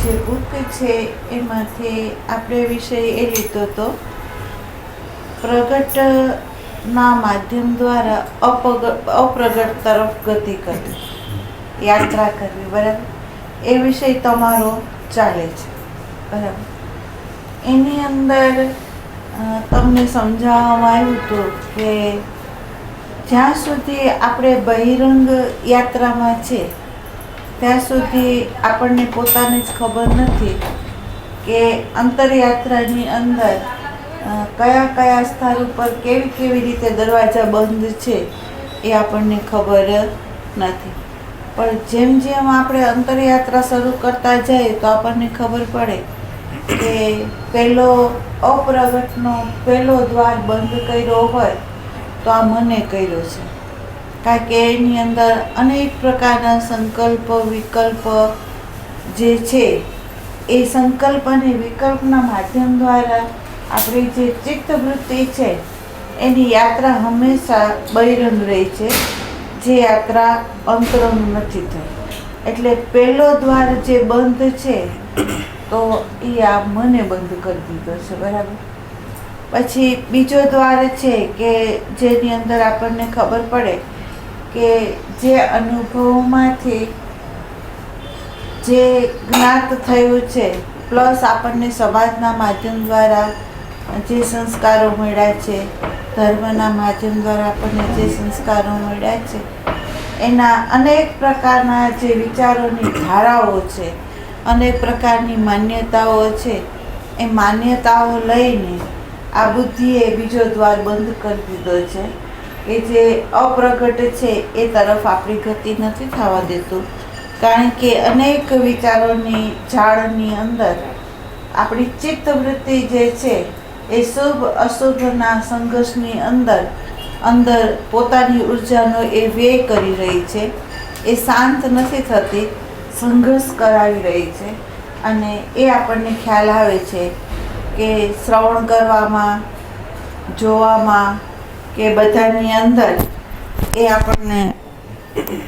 જે બુક છે એમાંથી આપણે વિષય એ લીધો હતો પ્રગટના માધ્યમ દ્વારા અપ્રગટ તરફ ગતિ કરવી, યાત્રા કરવી. બરાબર, એ વિષય તમારો ચાલે છે. બરાબર, એની અંદર તમને સમજાવવામાં આવ્યું હતું કે જ્યાં સુધી આપણે બહિરંગ યાત્રામાં છે ત્યાં સુધી આપણને પોતાને જ ખબર નથી કે અંતરયાત્રાની અંદર કયા કયા સ્થળ ઉપર કેવી કેવી રીતે દરવાજા બંધ છે એ આપણને ખબર નથી. પણ જેમ જેમ આપણે અંતરયાત્રા શરૂ કરતા જઈએ તો આપણને ખબર પડે કે અપ્રગટનો પહેલો દ્વાર બંધ કર્યો હોય તો આ મને કર્યો છે. કારણ કે એની અંદર અનેક પ્રકારના સંકલ્પ વિકલ્પ જે છે એ સંકલ્પ અને વિકલ્પના માધ્યમ દ્વારા આપણી જે ચિત્તવૃત્તિ છે એની યાત્રા હંમેશા બહિરંગ રહી છે, જે યાત્રા અંતરંગ નથી થઈ. એટલે પહેલો દ્વાર જે બંધ છે તો એ આ મને બંધ કરી દીધો છે. બરાબર, પછી બીજો દ્વાર છે કે જેની અંદર આપણને ખબર પડે કે જે અનુભવમાંથી જે જ્ઞાત થયું છે પ્લસ આપણને સમાજના માધ્યમ દ્વારા જે સંસ્કારો મળ્યા છે, ધર્મના માધ્યમ દ્વારા આપણને જે સંસ્કારો મળ્યા છે, એના અનેક પ્રકારના જે વિચારોની ધારાઓ છે, અનેક પ્રકારની માન્યતાઓ છે, એ માન્યતાઓ લઈને આ બુદ્ધિએ બીજો દ્વાર બંધ કરી દીધો છે કે જે અપ્રગટ છે એ તરફ આપણી ગતિ નથી થવા દેતું. કારણ કે અનેક વિચારોની ઝાડની અંદર આપણી ચિત્તવૃત્તિ જે છે એ શુભ અશુભના સંઘર્ષની અંદર પોતાની ઉર્જાનો એ વ્યય કરી રહી છે. એ શાંત નથી થતી, સંઘર્ષ કરાવી રહી છે. અને એ આપણને ખ્યાલ આવે છે કે શ્રવણ કરવામાં, જોવામાં કે બધાની અંદર એ આપણને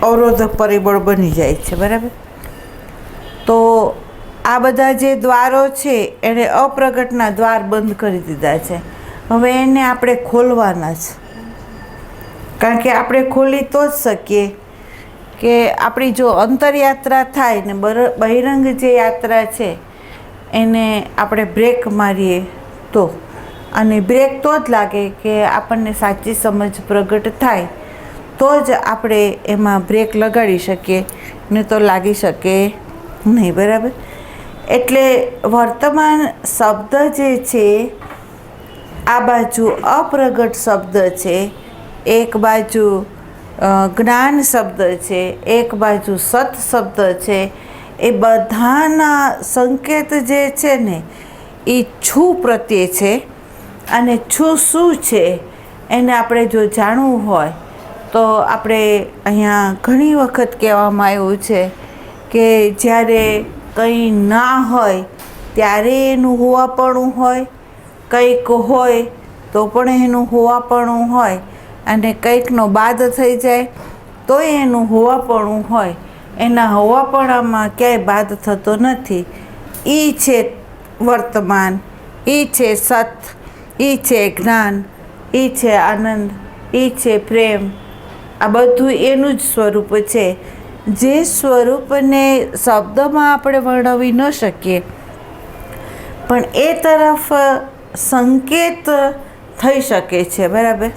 અવરોધક પરિબળ બની જાય છે. બરાબર, તો આ બધા જે દ્વારો છે એણે અપ્રગટના દ્વાર બંધ કરી દીધા છે. હવે એને આપણે ખોલવાના છે. કારણ કે આપણે ખોલી તો જ શકીએ કે આપણી જો અંતરયાત્રા થાય ને બહિરંગ જે યાત્રા છે એને આપણે બ્રેક મારીએ તો, અને બ્રેક તો જ લાગે કે આપણને સાચી સમજ પ્રગટ થાય તો જ આપણે એમાં બ્રેક લગાડી શકીએ, ને તો લાગી શકે નહીં. બરાબર, એટલે વર્તમાન શબ્દ જે છે આ બાજુ અપ્રગટ શબ્દ છે, એક બાજુ જ્ઞાન શબ્દ છે, એક બાજુ સત શબ્દ છે. એ બધાના સંકેત જે છે ને એ છું પ્રત્યે છે. અને છું શું છે એને આપણે જો જાણવું હોય તો આપણે અહીંયા ઘણી વખત કહેવામાં આવ્યું છે કે જ્યારે કંઈ ના હોય ત્યારે એનું હોવાપણું હોય, કંઈક હોય તો પણ એનું હોવાપણું હોય, અને કંઈકનો બાદ થઈ જાય તોય એનું હોવાપણું હોય. એના હોવાપણામાં ક્યાંય બાદ થતો નથી. એ છે વર્તમાન, એ છે સત, એ છે જ્ઞાન, એ છે આનંદ, એ છે પ્રેમ. આ બધું એનું જ સ્વરૂપ છે, જે સ્વરૂપને શબ્દમાં આપણે વર્ણવી ન શકીએ પણ એ તરફ સંકેત થઈ શકે છે. બરાબર,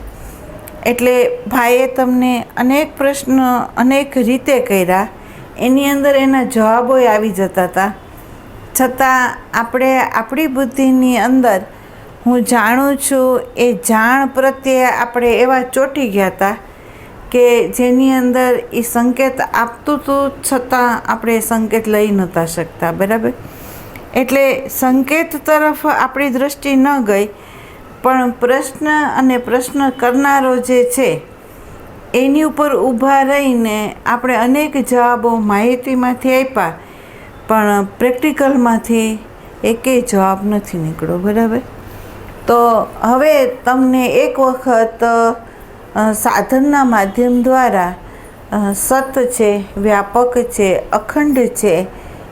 એટલે ભાઈએ તમને અનેક પ્રશ્ન અનેક રીતે કર્યા, એની અંદર એના જવાબો આવી જતા હતા. છતાં આપણે આપણી બુદ્ધિની અંદર હું જાણું છું એ જાણ પ્રત્યે આપણે એવા ચોંટી ગયા હતા કે જેની અંદર એ સંકેત આપતું હતું છતાં આપણે સંકેત લઈ નહોતા શકતા. બરાબર, એટલે સંકેત તરફ આપણી દૃષ્ટિ ન ગઈ, પણ પ્રશ્ન અને પ્રશ્ન કરનારો જે છે એની ઉપર ઊભા રહીને આપણે અનેક જવાબો માહિતીમાંથી આપ્યા, પણ પ્રેક્ટિકલમાંથી એકેય જવાબ નથી નીકળ્યો. બરાબર, તો હવે તમને એક વખત સાધનના માધ્યમ દ્વારા સત છે, વ્યાપક છે, અખંડ છે,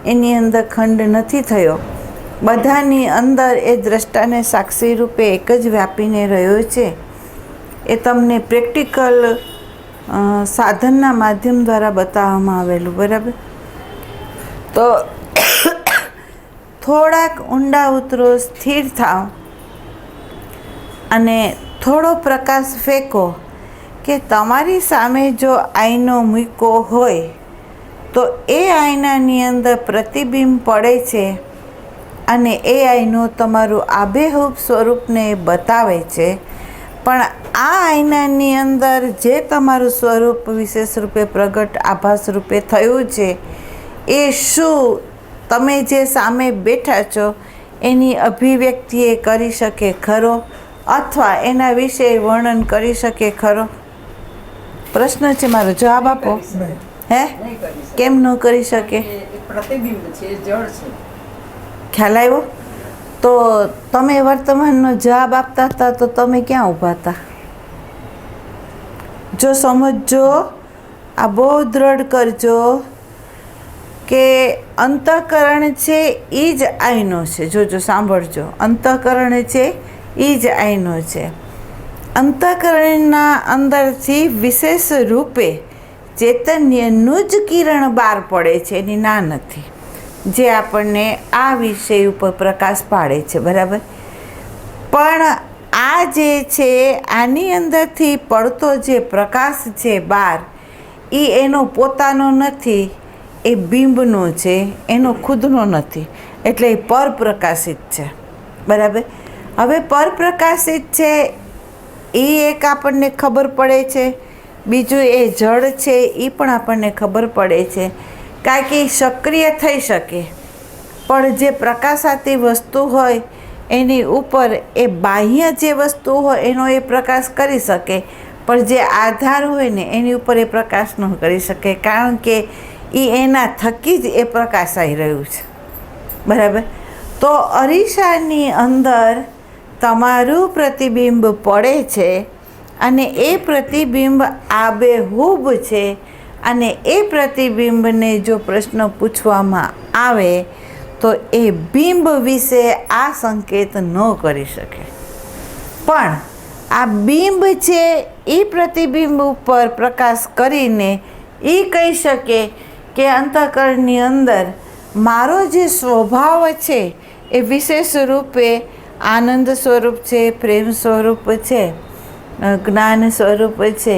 એની અંદર ખંડ નથી થયો. બધાની અંદર એ દ્રષ્ટાને સાક્ષી રૂપે એક જ વ્યાપીને રહ્યો છે. એ તમને પ્રેક્ટિકલ સાધનના માધ્યમ દ્વારા બતાવવામાં આવેલું. બરાબર? તો થોડાક ઊંડા ઉતરો, સ્થિર થાવ અને થોડો પ્રકાશ ફેંકો કે તમારી સામે જો આઈનો મૂક્યો હોય તો એ આઈનાની અંદર પ્રતિબિંબ પડે છે અને એ આઈનો તમારું આબેહૂબ સ્વરૂપને બતાવે છે. પણ આ આઈનાની અંદર જે તમારું સ્વરૂપ વિશેષ રૂપે પ્રગટ આભાસ રૂપે થયું છે એ શું તમે જે સામે બેઠા છો એની અભિવ્યક્તિ એ કરી શકે ખરો? અથવા એના વિશે વર્ણન કરી શકે ખરો? પ્રશ્ન છે મારો, જવાબ આપો. હે? કેમ ન કરી શકે? પ્રતિબિંબ છે, જળ છે. ખ્યાલ આવ્યો? તો તમે વર્તમાનનો જવાબ આપતા હતા તો તમે ક્યાં ઊભા હતા? જો સમજો, આ બહુ દ્રઢ કરજો કે અંતઃકરણ છે એ જ આઈનો છે. જોજો, સાંભળજો, અંતઃકરણ છે એ જ આઈનો છે. અંતઃકરણના અંદરથી વિશેષ રૂપે ચૈતન્યનું જ કિરણ બહાર પડે છે, એની ના નથી, જે આપણને આ વિષય ઉપર પ્રકાશ પાડે છે. બરાબર? પણ આ જે છે આની અંદરથી પડતો જે પ્રકાશ છે બહાર, એ એનો પોતાનો નથી, એ બિંબનો છે, એનો ખુદનો નથી. એટલે એ પરપ્રકાશિત છે. બરાબર? હવે પરપ્રકાશિત છે એ એક આપણને ખબર પડે છે. બીજું એ જળ છે એ પણ આપણને ખબર પડે છે, કારણ કે એ સક્રિય થઈ શકે. પણ જે પ્રકાશાતી વસ્તુ હોય એની ઉપર એ બાહ્ય જે વસ્તુ હોય એનો એ પ્રકાશ કરી શકે, પણ જે આધાર હોય ને એની ઉપર એ પ્રકાશ ન કરી શકે, કારણ કે એ એના થકી જ એ પ્રકાશાઈ રહ્યું છે. બરાબર? તો અરીસાની અંદર તમારું પ્રતિબિંબ પડે છે અને એ પ્રતિબિંબ આબેહૂબ છે. અને એ પ્રતિબિંબને જો પ્રશ્ન પૂછવામાં આવે તો એ બિંબ વિશે આ સંકેત ન કરી શકે. પણ આ બિંબ છે એ પ્રતિબિંબ ઉપર પ્રકાશ કરીને એ કહી શકે કે અંતઃકરણની અંદર મારો જે સ્વભાવ છે એ વિશેષ રૂપે આનંદ સ્વરૂપ છે, પ્રેમ સ્વરૂપ છે, જ્ઞાન સ્વરૂપ છે,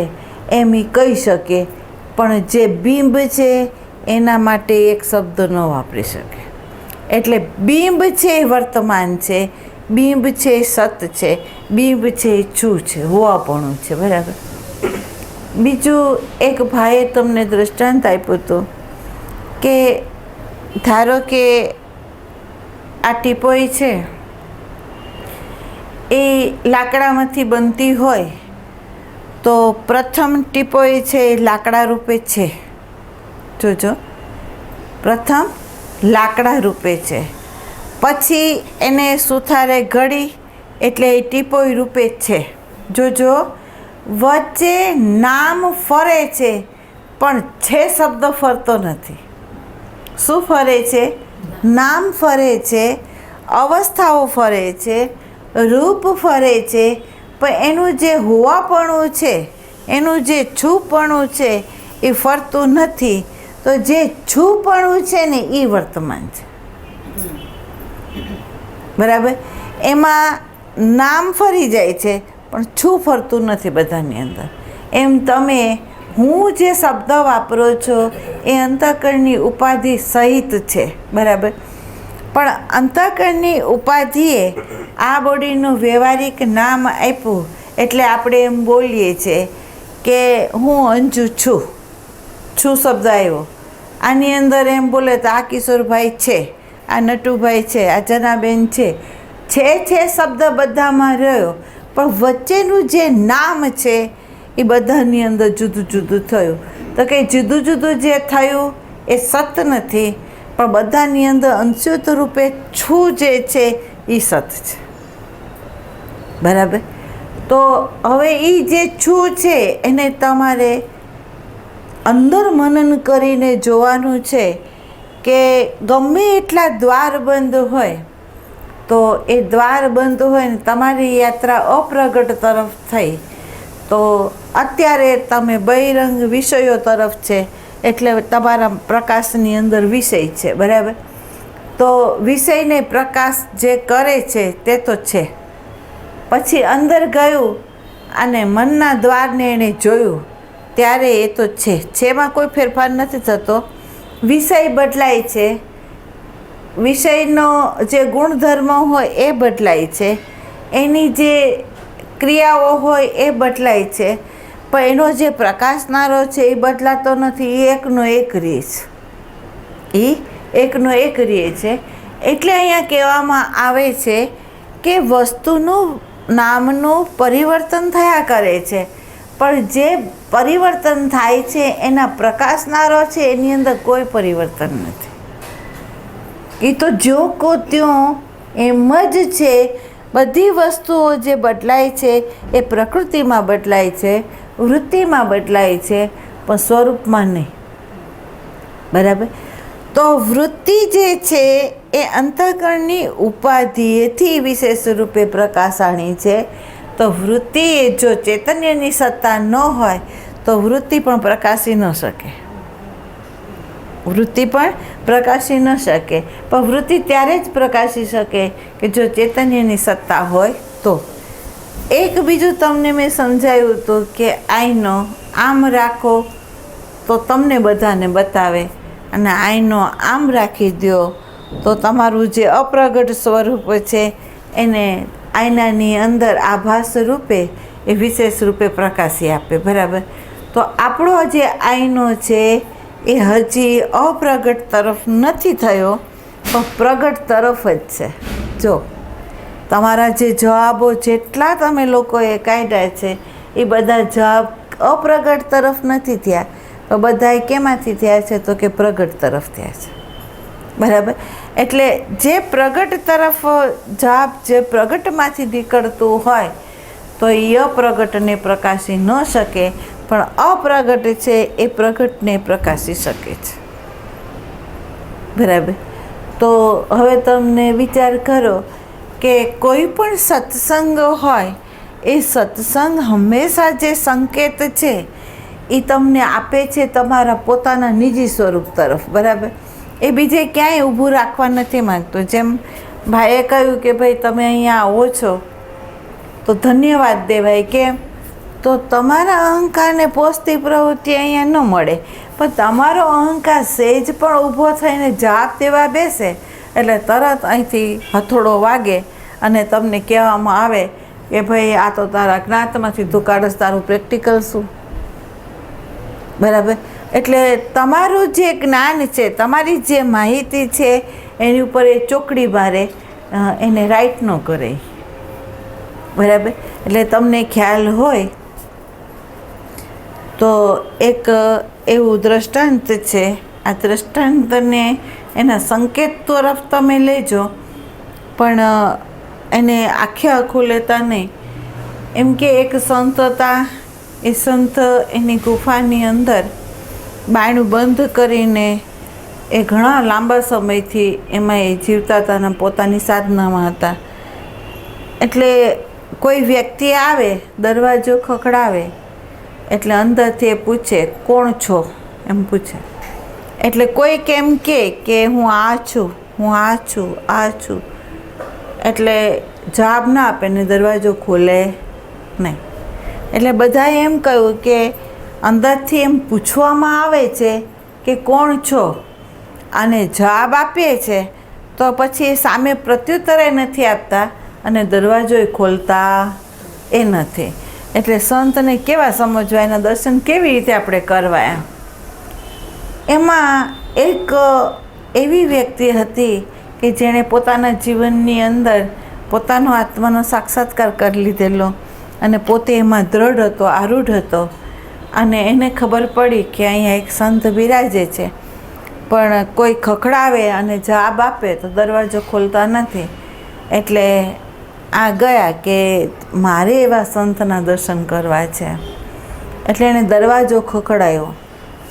એમ એ કહી શકે. પણ જે બિંબ છે એના માટે એક શબ્દ ન વાપરી શકે. એટલે બિંબ છે એ વર્તમાન છે, બિંબ છે એ સત છે, બિંબ છે એ છું છે, હોવાપણું છે. બરાબર? બીજું એક ભાઈએ તમને દૃષ્ટાંત આપ્યું હતું કે ધારો કે આ ટીપોઈ છે એ લાકડામાંથી બનતી હોય તો પ્રથમ ટીપોઈ છે એ લાકડા રૂપે છે. જોજો, પ્રથમ લાકડા રૂપે છે, પછી એને સુથારે ઘડી એટલે એ ટીપોઈ રૂપે જ છે. જોજો, વચ્ચે નામ ફરે છે પણ છે શબ્દ ફરતો નથી. શું ફરે છે? નામ ફરે છે, અવસ્થાઓ ફરે છે, રૂપ ફરે છે, પણ એનું જે હોવાપણું છે, એનું જે છુપણું છે એ ફરતું નથી. તો જે છુપણું છે ને એ વર્તમાન છે. બરાબર? એમાં નામ ફરી જાય છે પણ છું ફરતું નથી બધાની અંદર. એમ તમે હું જે શબ્દ વાપરો છો એ અંતઃકરણની ઉપાધિ સહિત છે. બરાબર? પણ અંતઃકરણની ઉપાધિએ આ બોડીનું વ્યવહારિક નામ આપ્યું એટલે આપણે એમ બોલીએ છીએ કે હું અંજુ છું. છું શબ્દ આવ્યો. આની અંદર એમ બોલે તો આ કિશોરભાઈ છે, આ નટુભાઈ છે, આ જનાબેન છે શબ્દ બધામાં રહ્યો, પણ વચ્ચેનું જે નામ છે એ બધાની અંદર જુદું જુદું થયું. તો કે જુદું જુદું જે થયું એ સત નથી, પણ બધાની અંદર અંશુત રૂપે છું જે છે એ સત છે. બરાબર? તો હવે એ જે છું છે એને તમારે અંદર મનન કરીને જોવાનું છે કે ગમે એટલા દ્વાર બંધ હોય તો એ દ્વાર બંધ હોય ને તમારી યાત્રા અપ્રગટ તરફ થઈ તો અત્યારે તમે બહિરંગ વિષયો તરફ છે, એટલે તમારા પ્રકાશની અંદર વિષય છે, બરાબર. તો વિષયને પ્રકાશ જે કરે છે તે તો છે. પછી અંદર ગયું અને મનના દ્વારને એણે જોયું ત્યારે એ તો છેમાં કોઈ ફેરફાર નથી થતો. વિષય બદલાય છે, વિષયનો જે ગુણધર્મ હોય એ બદલાય છે, એની જે ક્રિયાઓ હોય એ બદલાય છે, પણ એનો જે પ્રકાશનારો છે એ બદલાતો નથી. એ એકનો એક રહે છે, એકનો એક રહે છે. એટલે અહીંયા કહેવામાં આવે છે કે વસ્તુનું નામનું પરિવર્તન થયા કરે છે, પણ જે પરિવર્તન થાય છે એના પ્રકાશનારો છે એની અંદર કોઈ પરિવર્તન નથી. એ તો જો કો ત્યો એમ જ છે. બધી વસ્તુઓ જે બદલાય છે એ પ્રકૃતિમાં બદલાય છે, વૃત્તિમાં બદલાય છે, પણ સ્વરૂપમાં નહીં, બરાબર. તો વૃત્તિ જે છે એ અંતઃકરણની ઉપાધિએથી વિશેષ રૂપે પ્રકાશાણી છે. તો વૃત્તિ જો ચૈતન્યની સત્તા ન હોય તો વૃત્તિ પણ પ્રકાશી ન શકે, વૃત્તિ પણ પ્રકાશી ન શકે. પણ વૃત્તિ ત્યારે જ પ્રકાશી શકે કે જો ચૈતન્યની સત્તા હોય તો. એક બીજું તમને મેં સમજાવ્યું હતું કે આઈનો આમ રાખો તો તમને બધાને બતાવે, અને આઈનો આમ રાખી દો તો તમારું જે અપ્રગટ સ્વરૂપ છે એને આઈનાની અંદર આભાસ રૂપે એ વિશેષ રૂપે પ્રકાશી આપે, બરાબર. તો આપણો જે આઈનો છે એ હજી અપ્રગટ તરફ નથી થયો, પણ પ્રગટ તરફ જ છે. જો તમારા જે જવાબો જેટલા તમે લોકોએ કાઢ્યા છે એ બધા જવાબ અપ્રગટ તરફ નથી થયા, તો બધા કેમાંથી થયા છે તો કે પ્રગટ તરફ થયા છે, બરાબર. એટલે જે પ્રગટ તરફ જવાબ જે પ્રગટમાંથી નીકળતું હોય તો એ અપ્રગટને પ્રકાશી ન શકે, પણ અપ્રગટ છે એ પ્રગટને પ્રકાશી શકે છે, બરાબર. તો હવે તમને વિચાર કરો કે કોઈ પણ સત્સંગ હોય એ સત્સંગ હંમેશા જે સંકેત છે એ તમને આપે છે તમારા પોતાના નિજી સ્વરૂપ તરફ, બરાબર. એ બીજે ક્યાંય ઊભું રાખવા નથી માગતો. જેમ ભાઈએ કહ્યું કે ભાઈ તમે અહીંયા આવો છો તો ધન્યવાદ દેવાય, કેમ તો તમારા અહંકારને પોષતી પ્રવૃત્તિ અહીંયા ન મળે, પણ તમારો અહંકાર સહેજ પણ ઊભો થઈને જવાબ દેવા બેસે એટલે તરત અહીંથી હથોડો વાગે અને તમને કહેવામાં આવે કે ભાઈ આ તો તારા જ્ઞાતમાંથી તું કાઢસ, તારું પ્રેક્ટિકલ શું, બરાબર. એટલે તમારું જે જ્ઞાન છે, તમારી જે માહિતી છે એની ઉપર એ ચોકડી મારે, એને રાઈટ ન કરે, બરાબર. એટલે તમને ખ્યાલ હોય તો એક એવું દ્રષ્ટાંત છે. આ દ્રષ્ટાંતને એના સંકેત તરફ તમે લેજો, પણ એને આખે આખું લેતા નહીં. એમ કે એક સંત હતા, એ સંત એની ગુફાની અંદર બાયણું બંધ કરીને એ ઘણા લાંબા સમયથી એમાં એ જીવતા હતા અને પોતાની સાધનામાં હતા. એટલે કોઈ વ્યક્તિ આવે, દરવાજો ખખડાવે એટલે અંદરથી એ પૂછે કોણ છો એમ પૂછે. એટલે કોઈક એમ કે હું આ છું, હું આ છું, આ છું. એટલે જવાબ ના આપે ને દરવાજો ખોલે નહીં. એટલે બધાએ એમ કહ્યું કે અંદરથી એમ પૂછવામાં આવે છે કે કોણ છો, અને જવાબ આપીએ છે તો પછી એ સામે પ્રત્યુત્તરે નથી આપતા અને દરવાજો ખોલતા એ નથી. એટલે સંતને કેવા સમજવા, એના દર્શન કેવી રીતે આપણે કરવા. એમાં એક એવી વ્યક્તિ હતી કે જેણે પોતાના જીવનની અંદર પોતાનો આત્માનો સાક્ષાત્કાર કરી લીધેલો અને પોતે એમાં દ્રઢ હતો, આરૂઢ હતો, અને એને ખબર પડી કે અહીંયા એક સંત બિરાજે છે, પણ કોઈ ખખડાવે અને જવાબ આપે તો દરવાજો ખોલતા નથી. એટલે આ ગયા કે મારે એવા સંતના દર્શન કરવા છે. એટલે એણે દરવાજો ખખડાયો.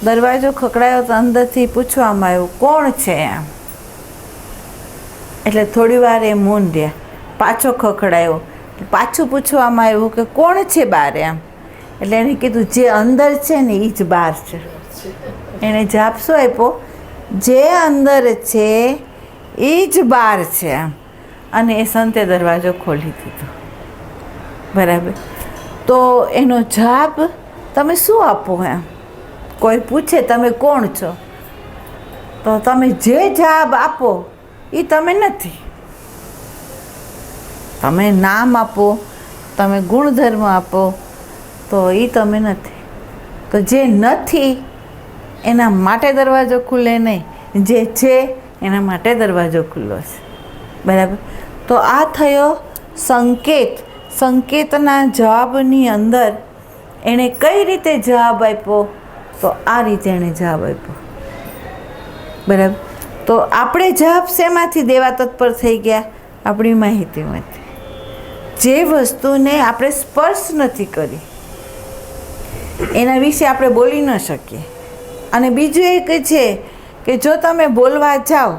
દરવાજો ખખડાયો તો અંદરથી પૂછવામાં આવ્યું, કોણ છે એમ? એટલે થોડી વાર એ મૌન રહ્યા. પાછો ખખડાયો, પાછું પૂછવામાં આવ્યું કે કોણ છે બહાર એમ? એટલે એને કીધું, જે અંદર છે ને એ જ બહાર છે. એને જવાબ શું આપ્યો? જે અંદર છે એ જ બહાર છે એમ. અને એ સંતે દરવાજો ખોલી દીધો. બરાબર. તો એનો જવાબ તમે શું આપો એમ? કોઈ પૂછે તમે કોણ છો, તો તમે જે જવાબ આપો એ તમે નથી. તમે નામ આપો, તમે ગુણધર્મ આપો, તો એ તમે નથી. તો જે નથી એના માટે દરવાજો ખુલે નહીં, જે છે એના માટે દરવાજો ખુલ્લો છે. બરાબર. તો આ થયો સંકેત. સંકેતના જવાબની અંદર એણે કઈ રીતે જવાબ આપ્યો? તો આ રીતે એણે જવાબ આપ્યો. બરાબર. તો આપણે જવાબ શેમાંથી દેવા તત્પર થઈ ગયા? આપણી માહિતીમાંથી. જે વસ્તુને આપણે સ્પર્શ નથી કરી એના વિશે આપણે બોલી ન શકીએ. અને બીજું એક છે કે જો તમે બોલવા જાઓ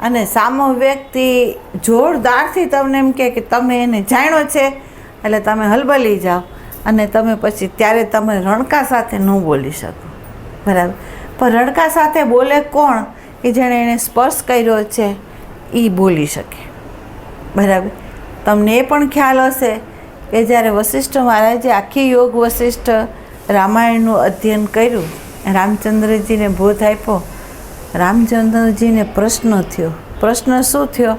અને સામો વ્યક્તિ જોરદારથી તમને એમ કહે કે તમે એને જાણ્યો છે, એટલે તમે હલબલી જાઓ અને તમે પછી ત્યારે તમે રણકા સાથે ન બોલી શકો. બરાબર. પણ રણકા સાથે બોલે કોણ? કે જેણે એને સ્પર્શ કર્યો છે એ બોલી શકે. બરાબર. તમને એ પણ ખ્યાલ હશે કે જ્યારે વશિષ્ઠ મહારાજે આખી યોગ વશિષ્ઠ રામાયણનું અધ્યયન કર્યું, રામચંદ્રજીને બોધ આપ્યો, રામચંદ્રજીને પ્રશ્ન થયો. પ્રશ્ન શું થયો?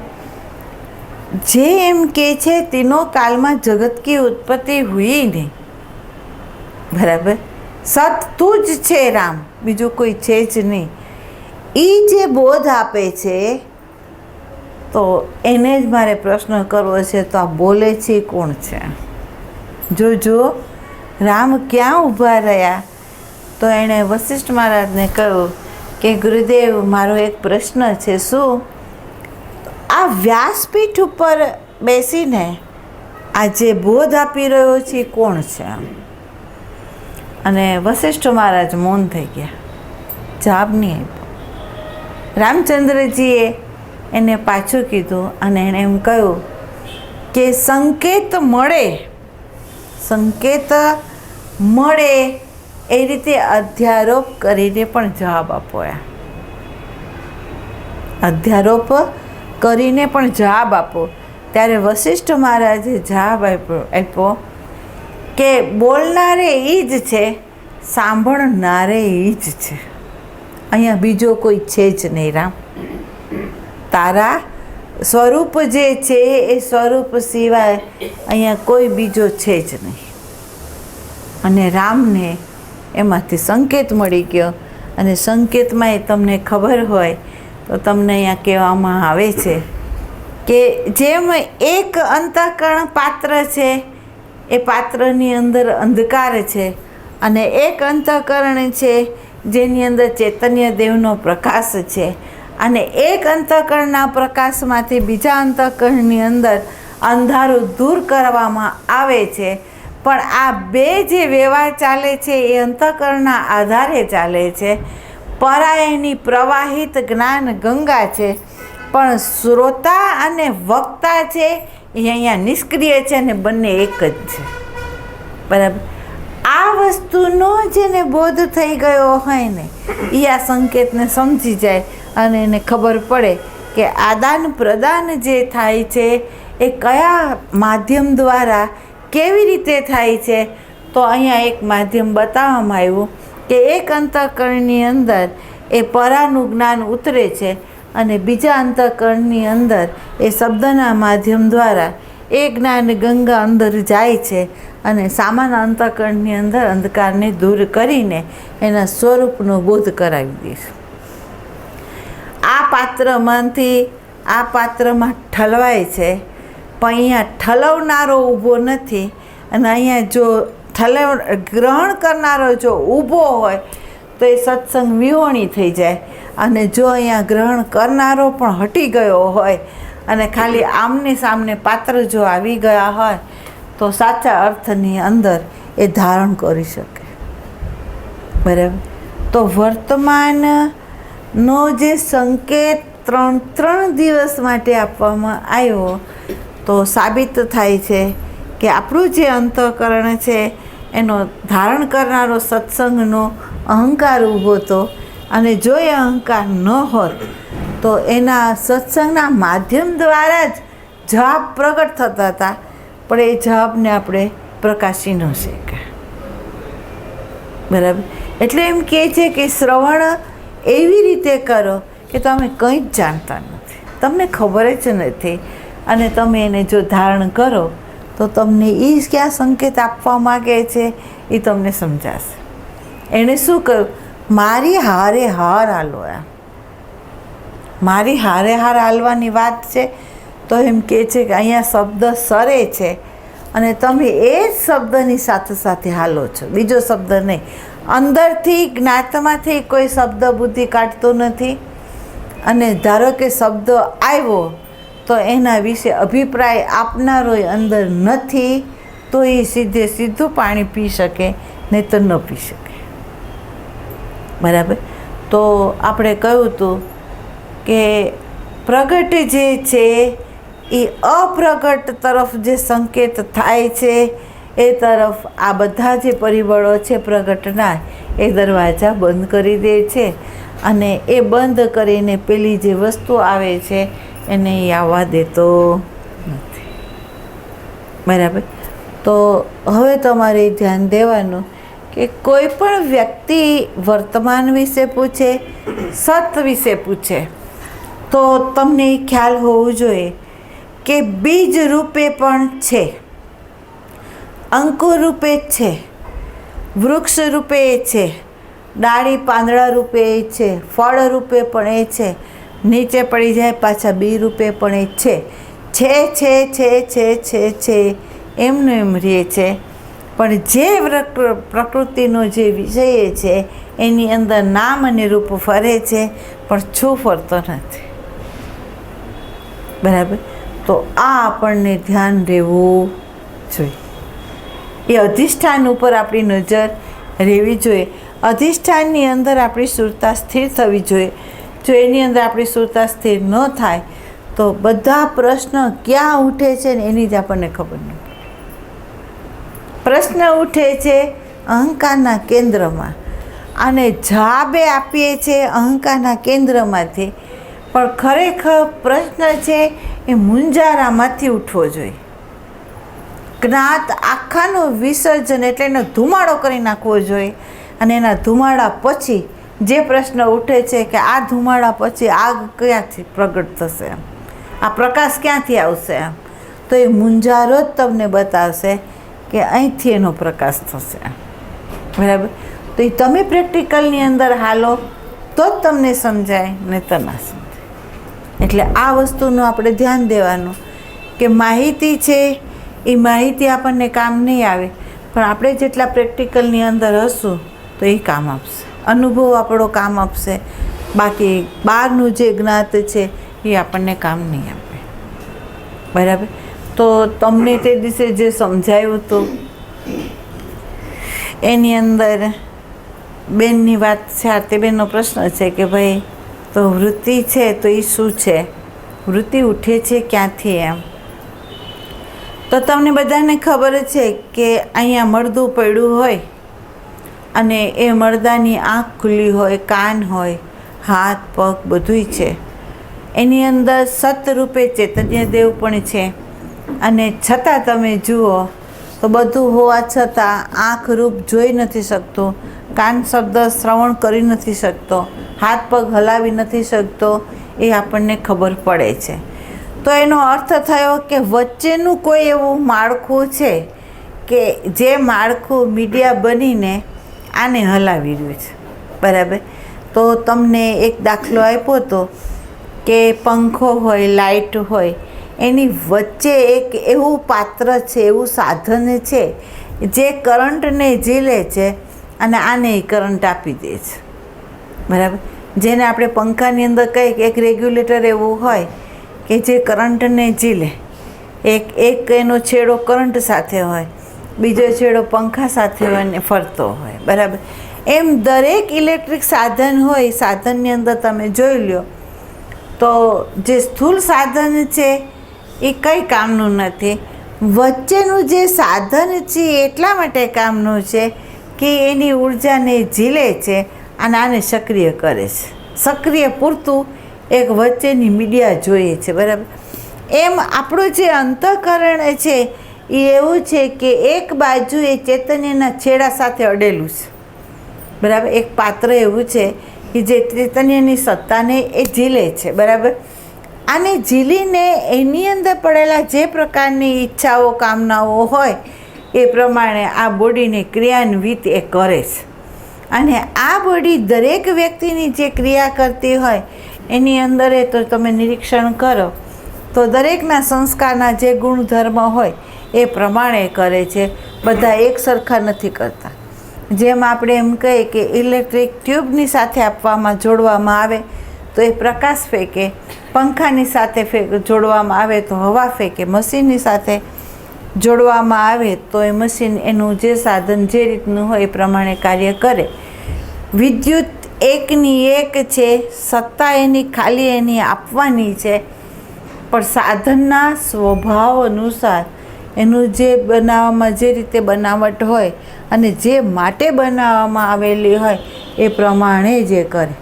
જે એમ કે છે तीनों कालમાં જગત કી ઉત્પત્તિ હુઈ નહીં. બરાબર. સત તું જ છે રામ, બીજું કોઈ છે જ નહીં. એ જે બોધ આપે છે તો એને જ મારે પ્રશ્ન કરવો છે. તો આ બોલે છે કોણ છે? જો રામ ક્યાં ઊભા રહ્યા? તો એણે વશિષ્ઠ મહારાજને કહ્યું કે ગુરુદેવ, મારો એક પ્રશ્ન છે. શું? આ વ્યાસપીઠ ઉપર બેસીને આ જે બોધ આપી રહ્યો છે કોણ છે? અને વશિષ્ઠ મહારાજ મૌન થઈ ગયા, જવાબ નહીં આપ્યો. રામચંદ્રજીએ એને પાછું કીધું અને એણે એમ કહ્યું કે સંકેત મળે એ રીતે અધ્યારોપ કરીને પણ જવાબ આપો. અધ્યારોપ કરીને પણ જવાબ આપો. ત્યારે વશિષ્ઠ મહારાજે જવાબ આપ્યો કે બોલનારે એ જ છે, સાંભળનારે એ જ છે. અહીંયા બીજો કોઈ છે જ નહીં રામ. તારા સ્વરૂપ જે છે એ સ્વરૂપ સિવાય અહીંયા કોઈ બીજો છે જ નહીં. અને રામને એમાંથી સંકેત મળી ગયો. અને સંકેતમાં એ તમને ખબર હોય તો તમને અહીંયા કહેવામાં આવે છે કે જેમ એક અંતઃકરણ પાત્ર છે, એ પાત્રની અંદર અંધકાર છે, અને એક અંતઃકરણ છે જેની અંદર ચૈતન્ય દેવનો પ્રકાશ છે, અને એક અંતઃકરણના પ્રકાશમાંથી બીજા અંતઃકરણની અંદર અંધારું દૂર કરવામાં આવે છે. પણ આ બે જે વ્યવહાર ચાલે છે એ અંતઃકરણના આધારે ચાલે છે. પરાયની પ્રવાહિત જ્ઞાન ગંગા છે, પણ શ્રોતા અને વક્તા છે એ અહીંયા નિષ્ક્રિય છે અને બંને એક જ છે. બરાબર. આ વસ્તુનો જેને બોધ થઈ ગયો હોય ને એ આ સંકેતને સમજી જાય અને એને ખબર પડે કે આદાન પ્રદાન જે થાય છે એ કયા માધ્યમ દ્વારા કેવી રીતે થાય છે. તો અહીંયા એક માધ્યમ બતાવવામાં આવ્યું કે એક અંતઃકરણની અંદર એ પરાનું જ્ઞાન ઉતરે છે અને બીજા અંતઃકરણની અંદર એ શબ્દના માધ્યમ દ્વારા એ જ્ઞાન ગંગા અંદર જાય છે અને સામાન્ય અંતઃકરણની અંદર અંધકારને દૂર કરીને એના સ્વરૂપનો બોધ કરાવી દે છે. આ પાત્રમાંથી આ પાત્રમાં ઠલવાય છે, પણ અહીંયા ઠલવનારો ઊભો નથી. અને અહીંયા જો ગ્રહણ કરનારો જો ઊભો હોય તો એ સત્સંગ વિહોણી થઈ જાય. અને જો અહીંયા ગ્રહણ કરનારો પણ હટી ગયો હોય અને ખાલી આમને સામને પાત્ર જો આવી ગયા હોય તો સાચા અર્થની અંદર એ ધારણ કરી શકે. બરાબર. તો વર્તમાનનો જે સંકેત 3 દિવસ માટે આપવામાં આવ્યો તો સાબિત થાય છે કે આપણું જે અંતઃકરણ છે એનો ધારણ કરનારો સત્સંગનો અહંકાર ઊભો હતો, અને જો એ અહંકાર ન હોત તો એના સત્સંગના માધ્યમ દ્વારા જ જવાબ પ્રગટ થતા હતા, પણ એ જવાબને આપણે પ્રકાશી ન શક્યા. બરાબર. એટલે એમ કહે છે કે શ્રવણ એવી રીતે કરો કે તમે કંઈ જ જાણતા નથી, તમને ખબર જ નથી, અને તમે એને જો ધારણ કરો તો તમને એ ક્યાં સંકેત આપવા માગે છે એ તમને સમજાશે. એણે શું કહ્યું? મારી હારે હાર હાલો. એમ મારી હારે હાર હાલવાની વાત છે તો એમ કહે છે કે અહીંયા શબ્દ સરે છે અને તમે એ જ શબ્દની સાથે સાથે હાલો છો, બીજો શબ્દ નહીં. અંદરથી જ્ઞાતમાંથી કોઈ શબ્દ બુદ્ધિ કાઢતો નથી, અને ધારો કે શબ્દ આવ્યો તો એના વિશે અભિપ્રાય આપનારોય અંદર નથી, તો એ સીધું પાણી પી શકે, નહીં તો ન પી શકે. બરાબર. તો આપણે કહ્યું હતું કે પ્રગટ જે છે એ અપ્રગટ તરફ જે સંકેત થાય છે એ તરફ આ બધા જે પરિબળો છે પ્રગટના એ દરવાજા બંધ કરી દે છે, અને એ બંધ કરીને પેલી જે વસ્તુ આવે છે એને એ આવવા દેતો નથી. બરાબર. તો હવે તમારે ધ્યાન દેવાનું કે કોઈ પણ વ્યક્તિ વર્તમાન વિશે પૂછે, સત વિશે પૂછે, તો તમને એ ખ્યાલ હોવું જોઈએ કે બીજ રૂપે પણ છે, અંકુર રૂપે છે, વૃક્ષ રૂપે છે, ડાળી પાંદડા રૂપે છે, ફળ રૂપે પણ એ છે, નીચે પડી જાય પાછા બી રૂપે પણ એ છે એમનું એમ રહે છે. પણ જે પ્રકૃતિનો જે વિષય છે એની અંદર નામ અને રૂપ ફરે છે, પણ છું ફરતો નથી. બરાબર. તો આ આપણને ધ્યાન રહેવું જોઈએ. એ અધિષ્ઠાન ઉપર આપણી નજર રહેવી જોઈએ. અધિષ્ઠાનની અંદર આપણી સુરતા સ્થિર થવી જોઈએ. જો એની અંદર આપણી સુરતા સ્થિર ન થાય તો બધા પ્રશ્ન ક્યાં ઉઠે છે ને એની જ આપણને ખબર ન પડે. પ્રશ્ન ઉઠે છે અહંકારના કેન્દ્રમાં, અને જવાબે આપીએ છીએ અહંકારના કેન્દ્રમાંથી, પણ ખરેખર પ્રશ્ન છે એ મૂંઝારામાંથી ઉઠવો જોઈએ. જ્ઞાત આખાનું વિસર્જન એટલે એનો ધુમાડો કરી નાખવો જોઈએ, અને એના ધુમાડા પછી જે પ્રશ્ન ઉઠે છે કે આ ધુમાડા પછી આગ ક્યાંથી પ્રગટ થશે, એમ આ પ્રકાશ ક્યાંથી આવશે, એમ તો એ મૂંઝારો જ તમને બતાવશે કે અહીંથી એનો પ્રકાશ થશે. બરાબર. તો એ તમે પ્રેક્ટિકલની અંદર હાલો તો જ તમને સમજાય, નહીં તો ના સમજાય. એટલે આ વસ્તુનું આપણે ધ્યાન દેવાનું કે માહિતી છે એ માહિતી આપણને કામ નહીં આવે, પણ આપણે જેટલા પ્રેક્ટિકલની અંદર હશું તો એ કામ આપશે, અનુભવ આપણો કામ આપશે. બાકી બહારનું જે જ્ઞાત છે એ આપણને કામ નહીં આપે. બરાબર. તો તમને તે દિવસે જે સમજાયું હતું એની અંદર બેનની વાત છે, આરતીબેનનો પ્રશ્ન છે કે ભાઈ તો વૃત્તિ છે તો એ શું છે, વૃત્તિ ઉઠે છે ક્યાંથી, એમ તો તમને બધાને ખબર છે કે અહીંયા મળદું પડ્યું હોય અને એ મળદાની આંખ ખુલ્લી હોય, કાન હોય, હાથ પગ બધુંય છે, એની અંદર સતરૂપે ચૈતન્ય દેવ પણ છે, અને છતાં તમે જુઓ તો બધું હોવા છતાં આંખ રૂપ જોઈ નથી શકતો, કાન શબ્દ શ્રવણ કરી નથી શકતો, હાથ પગ હલાવી નથી શકતો, એ આપણને ખબર પડે છે. તો એનો અર્થ થયો કે વચ્ચેનું કોઈ એવું માળખું છે કે જે માળખું મીડિયા બનીને આને હલાવી રહ્યું છે. બરાબર. તો તમને એક દાખલો આપ્યો હતો કે પંખો હોય, લાઇટ હોય, એની વચ્ચે એક એવું પાત્ર છે, એવું સાધન છે જે કરંટને ઝીલે છે અને આને કરંટ આપી દે છે. બરાબર. જેને આપણે પંખાની અંદર કંઈક એક રેગ્યુલેટર એવું હોય કે જે કરંટને ઝીલે, એક એનો છેડો કરંટ સાથે હોય, બીજો છેડો પંખા સાથે હોય ને ફરતો હોય. બરાબર. એમ દરેક ઇલેક્ટ્રિક સાધન હોય, સાધનની અંદર તમે જોઈ લો તો જે સ્થૂળ સાધન છે એ કંઈ કામનું નથી. વચ્ચેનું જે સાધન છે એ એટલા માટે કામનું છે કે એની ઉર્જાને ઝીલે છે અને આને સક્રિય કરે છે. સક્રિય પૂરતું એક વચ્ચેની મીડિયા જોઈએ છે, બરાબર. એમ આપણું જે અંતઃકરણ છે એ એવું છે કે એક બાજુ એ ચૈતન્યના છેડા સાથે અડેલું છે, બરાબર. એક પાત્ર એવું છે કે જે ચૈતન્યની સત્તાને એ ઝીલે છે, બરાબર. આને ઝીલીને એની અંદર પડેલા જે પ્રકારની ઈચ્છાઓ કામનાઓ હોય એ પ્રમાણે આ બોડીને ક્રિયાન્વિત એ કરે છે. અને આ બોડી દરેક વ્યક્તિની જે ક્રિયા કરતી હોય એની અંદર એ તો તમે નિરીક્ષણ કરો તો દરેકના સંસ્કારના જે ગુણધર્મ હોય એ પ્રમાણે કરે છે. બધા એક સરખા નથી કરતા. જેમ આપણે એમ કહીએ કે ઇલેક્ટ્રિક ટ્યુબની સાથે આપવામાં જોડવામાં આવે તો એ પ્રકાશ ફેંકે, પંખાની સાથે જોડવામાં આવે તો હવા ફેંકે, મશીનની સાથે જોડવામાં આવે તો એ મશીન એનું જે સાધન જે રીતનું હોય એ પ્રમાણે કાર્ય કરે. વિદ્યુત એકની એક છે, સત્તા એની ખાલી એની આપવાની છે, પણ સાધનના સ્વભાવ અનુસાર એનું જે બનાવવામાં જે રીતે બનાવટ હોય અને જે માટે બનાવવામાં આવેલી હોય એ પ્રમાણે જે કરે,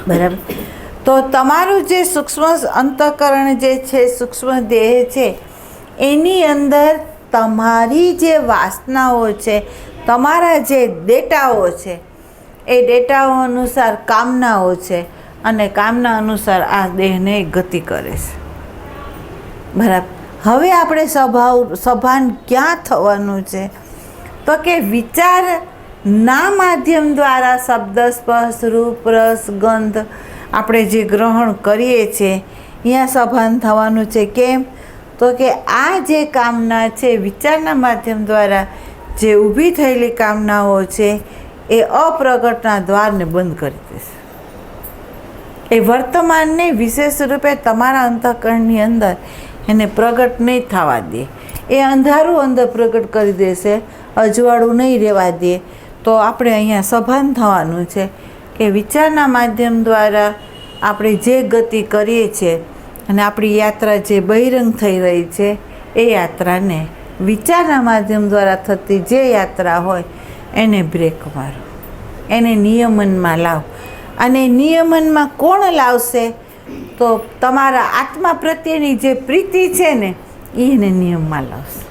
બરાબર. તો તમારું જે સૂક્ષ્મ અંતઃકરણ જે છે, સૂક્ષ્મ દેહ છે, એની અંદર તમારી જે વાસનાઓ છે, તમારા જે ડેટાઓ છે એ ડેટાઓ અનુસાર કામનાઓ છે અને કામના અનુસાર આ દેહને ગતિ કરે છે, બરાબર. હવે આપણે સભાન ક્યાં થવાનું છે તો કે વિચારના માધ્યમ દ્વારા શબ્દ, સ્પર્શ, રૂપ, રસ, ગંધ આપણે જે ગ્રહણ કરીએ છીએ અહીંયા સભાન થવાનું છે. કેમ તો કે આ જે કામના છે વિચારના માધ્યમ દ્વારા જે ઊભી થયેલી કામનાઓ છે એ અપ્રગટના દ્વારને બંધ કરી દેશે. એ વર્તમાનને વિશેષ રૂપે તમારા અંતઃકરણની અંદર એને પ્રગટ નહીં થવા દે. એ અંધારું અંદર પ્રગટ કરી દેશે, અજવાળું નહીં રહેવા દે. તો આપણે અહીંયા સભાન થવાનું છે કે વિચારના માધ્યમ દ્વારા આપણે જે ગતિ કરીએ છીએ અને આપણી યાત્રા જે બહિરંગ થઈ રહી છે એ યાત્રાને વિચારના માધ્યમ દ્વારા થતી જે યાત્રા હોય એને બ્રેક મારો, એને નિયમનમાં લાવો. અને નિયમનમાં કોણ લાવશે તો તમારા આત્મા પ્રત્યેની જે પ્રીતિ છે ને એને નિયમમાં લાવશે.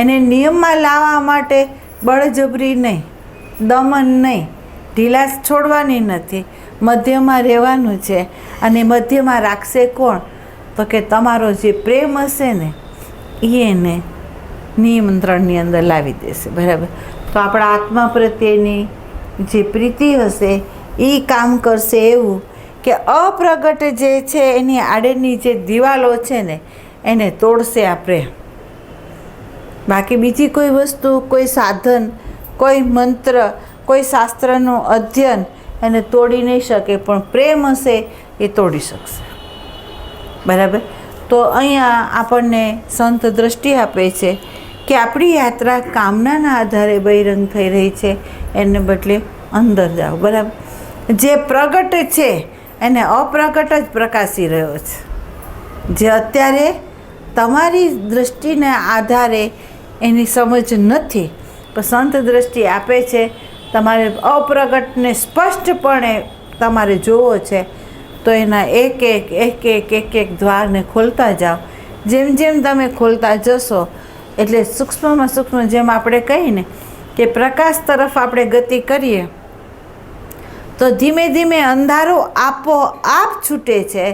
એને નિયમમાં લાવવા માટે બળજબરી નહીં, દમન નહીં, ઢીલાસ છોડવાની નથી, મધ્યમાં રહેવાનું છે. અને મધ્યમાં રાખશે કોણ તો કે તમારો જે પ્રેમ હશે ને એને નિયંત્રણની અંદર લાવી દેશે, બરાબર. તો આપણા આત્મા પ્રત્યેની જે પ્રીતિ હશે એ કામ કરશે એવું કે અપ્રગટ જે છે એની આડેની જે દિવાલો છે ને એને તોડશે આ પ્રેમ. બાકી બીજી કોઈ વસ્તુ, કોઈ સાધન, કોઈ મંત્ર, કોઈ શાસ્ત્રનું અધ્યયન એને તોડી નહીં શકે, પણ પ્રેમ હશે એ તોડી શકશે, બરાબર. તો અહીંયા આપણને સંત દ્રષ્ટિ આપે છે કે આપણી યાત્રા કામનાના આધારે બહિરંગ થઈ રહી છે, એને બદલે અંદર જાઓ, બરાબર. જે પ્રગટ છે એને અપ્રગટ જ પ્રકાશી રહ્યો છે. જે અત્યારે તમારી દૃષ્ટિને આધારે એની સમજ નથી, પણ સંત દ્રષ્ટિ આપે છે તમારે અપ્રગટને સ્પષ્ટપણે તમારે જોવો છે તો એના એક દ્વારને ખોલતા જાઓ. જેમ જેમ તમે ખોલતા જશો એટલે સૂક્ષ્મમાં સૂક્ષ્મ, જેમ આપણે કહીએ ને કે પ્રકાશ તરફ આપણે ગતિ કરીએ તો ધીમે ધીમે અંધારો આપોઆપ છૂટે છે,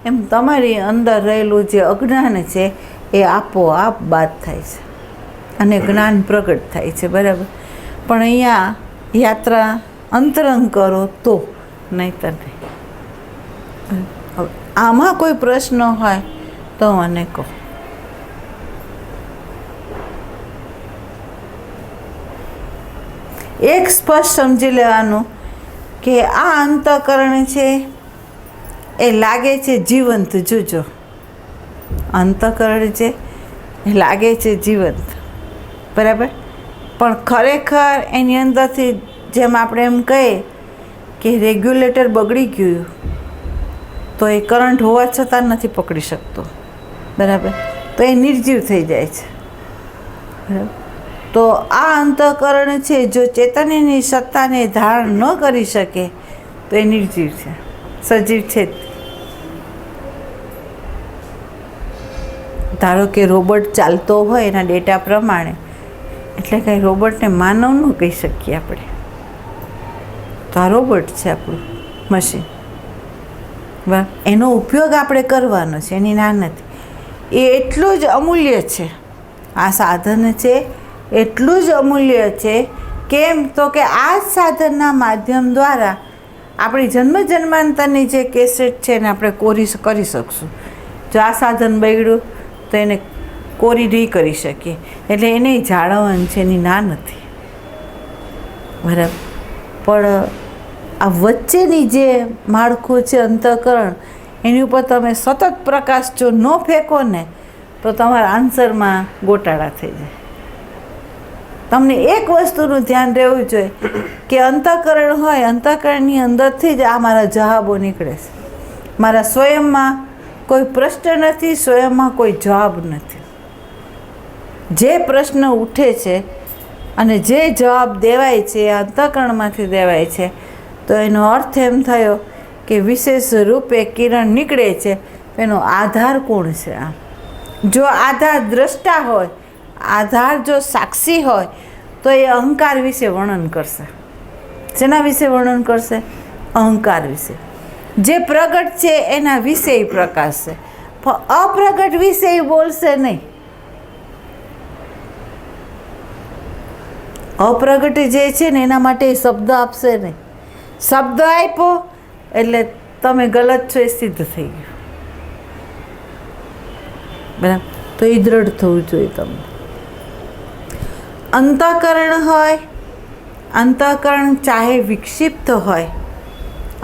એમ તમારી અંદર રહેલું જે અજ્ઞાન છે એ આપોઆપ બાદ થાય છે અને જ્ઞાન પ્રગટ થાય છે, બરાબર. પણ અહીંયા યાત્રા અંતરંગ કરો તો, નહીંતર નહીં. આમાં કોઈ પ્રશ્ન હોય તો મને કહો. એક સ્પષ્ટ સમજી લેવાનું કે આ અંતઃકરણ છે એ લાગે છે જીવંત. જોજો, અંતઃકરણ છે એ લાગે છે જીવંત, બરાબર. પણ ખરેખર એની અંદરથી જેમ આપણે એમ કહીએ કે રેગ્યુલેટર બગડી ગયું તો એ કરંટ હોવા છતાં નથી પકડી શકતો, બરાબર, તો એ નિર્જીવ થઈ જાય છે, બરાબર. તો આ અંતઃકરણ છે જો ચેતનની સત્તાને ધારણ ન કરી શકે તો એ નિર્જીવ છે, સજીવ છે. ધારો કે રોબોટ ચાલતો હોય એના ડેટા પ્રમાણે, એટલે કંઈ રોબોટને માનવ ન કહી શકીએ આપણે, તો આ રોબોટ છે આપણું મશીન, બરાબર. એનો ઉપયોગ આપણે કરવાનો છે, એની ના નથી. એ એટલું જ અમૂલ્ય છે, આ સાધન છે એટલું જ અમૂલ્ય છે. કેમ તો કે આ જ સાધનના માધ્યમ દ્વારા આપણી જન્મ જન્માંતરની જે કેસેટ છે એને આપણે કરી શકશું. જો આ સાધન બગડ્યું તો એને કોરી નહીં કરી શકીએ, એટલે એને જાળવવાનું છે, એની ના નથી, બરાબર. પણ આ વચ્ચેની જે માળખું છે અંતઃકરણ, એની ઉપર તમે સતત પ્રકાશ જો ન ફેંકો ને તો તમારા આન્સરમાં ગોટાળા થઈ જાય. તમને એક વસ્તુનું ધ્યાન રહેવું જોઈએ કે અંતઃકરણ હોય, અંતઃકરણની અંદરથી જ આ મારા જવાબો નીકળે છે. મારા સ્વયંમાં કોઈ પ્રશ્ન નથી, સ્વયંમાં કોઈ જવાબ નથી. જે પ્રશ્ન ઉઠે છે અને જે જવાબ દેવાય છે એ અંતઃકરણમાંથી દેવાય છે, તો એનો અર્થ એમ થયો કે વિશેષ રૂપે કિરણ નીકળે છે, એનો આધાર કોણ છે? આમ જો આધાર દ્રષ્ટા હોય, આધાર જો સાક્ષી હોય, તો એ અહંકાર વિશે વર્ણન કરશે. શેના વિશે વર્ણન કરશે? અહંકાર વિશે. જે પ્રગટ છે એના વિશે પ્રકાશશે, પણ અપ્રગટ વિશે બોલશે નહીં. અપ્રગટ જે છે ને એના માટે શબ્દ આપશે નહીં. શબ્દ આપ્યો એટલે તમે ગલત છો એ સિદ્ધ થઈ ગયું, બરાબર. તો એ દ્રઢ થવું જોઈએ તમને. અંતઃકરણ હોય, અંતઃકરણ ચાહે વિક્ષિપ્ત હોય,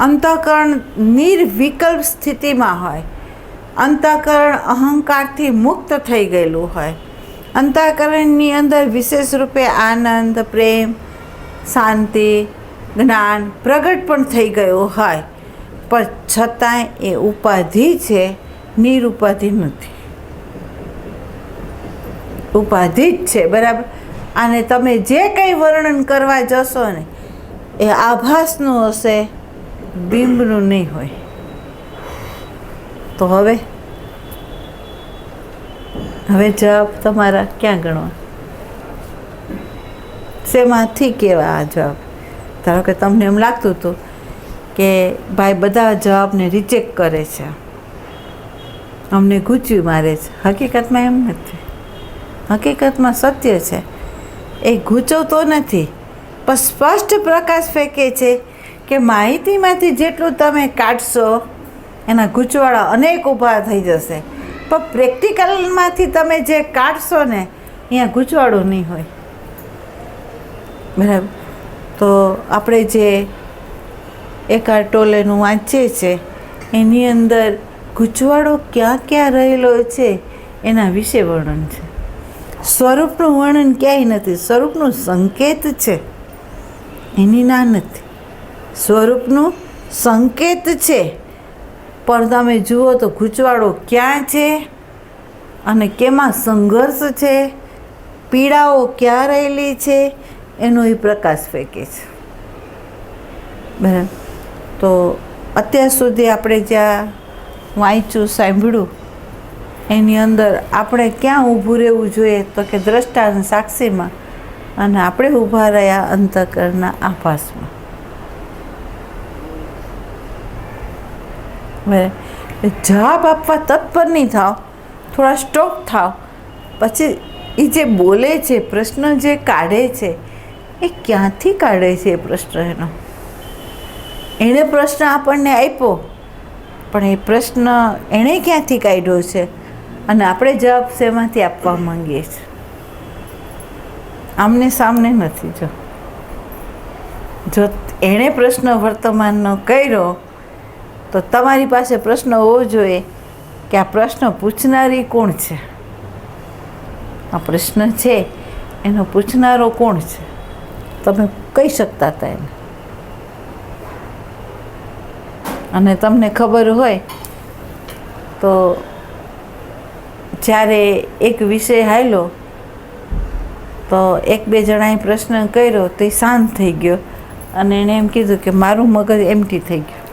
અંતઃકરણ નિર્વિકલ્પ સ્થિતિમાં હોય, અંતઃકરણ અહંકારથી મુક્ત થઈ ગયેલું હોય, અંતઃકરણની અંદર વિશેષ રૂપે આનંદ, પ્રેમ, શાંતિ, જ્ઞાન પ્રગટ પણ થઈ ગયું હોય, પણ છતાંય એ ઉપાધિ છે, નિરુપાધિ નથી. ઉપાધિ જ છે, બરાબર. અને તમે જે કંઈ વર્ણન કરવા જશો ને એ આભાસનું હશે, બિંબનું નહીં હોય. તો હવે જવાબ તમારા ક્યાં ગણવા? શેમાંથી કેવા આ જવાબ? ધારો કે તમને એમ લાગતું હતું કે ભાઈ બધા જવાબને રિજેક્ટ કરે છે, અમને ગૂંચવી મારે છે. હકીકતમાં એમ નથી. હકીકતમાં સત્ય છે, એ ગૂંચવતો નથી, પણ સ્પષ્ટ પ્રકાશ ફેંકે છે કે માહિતીમાંથી જેટલું તમે કાઢશો એના ગૂંચવાડા અનેક ઊભા થઈ જશે, પણ પ્રેક્ટિકલમાંથી તમે જે કાઢશો ને અહીંયા ગૂંચવાડો નહીં હોય, બરાબર. તો આપણે જે એકાર્ટ ટોલેનું વાંચીએ છીએ એની અંદર ગૂંચવાડો ક્યાં ક્યાં રહેલો છે એના વિશે વર્ણન છે. સ્વરૂપનું વર્ણન ક્યાંય નથી. સ્વરૂપનું સંકેત છે, એની ના નથી. સ્વરૂપનું સંકેત છે, પણ તમે જુઓ તો ગૂંચવાડો ક્યાં છે અને કેમાં સંઘર્ષ છે, પીડાઓ ક્યાં રહેલી છે, એનો એ પ્રકાશ ફેંકે છે, બરાબર. તો અત્યાર સુધી આપણે જ્યાં વાંચ્યું, સાંભળ્યું, એની અંદર આપણે ક્યાં ઊભું રહેવું જોઈએ? તો કે દ્રષ્ટા અને સાક્ષીમાં, અને આપણે ઊભા રહ્યા અંતઃકરણના આભાસમાં, બરાબર. જવાબ આપવા તત્પર નહીં થાવ, થોડા સ્ટોપ થાવ, પછી એ જે બોલે છે, પ્રશ્ન જે કાઢે છે એ ક્યાંથી કાઢે છે? એ પ્રશ્ન એણે પ્રશ્ન આપણને આપ્યો, પણ એ પ્રશ્ન એણે ક્યાંથી કાઢ્યો છે અને આપણે જવાબ શેમાંથી આપવા માંગીએ છીએ? આમને સામને નથી. જો એણે પ્રશ્ન વર્તમાનનો કર્યો તો તમારી પાસે પ્રશ્ન હોવો જોઈએ કે આ પ્રશ્ન પૂછનારી કોણ છે? આ પ્રશ્ન છે એનો પૂછનારો કોણ છે? તમે કહી શકતા હતા એને. અને તમને ખબર હોય તો જ્યારે એક વિષય હાલ્યો તો એક બે જણાએ પ્રશ્ન કર્યો તો એ શાંત થઈ ગયો અને એણે એમ કીધું કે મારું મગજ એમ્પ્ટી થઈ ગયું.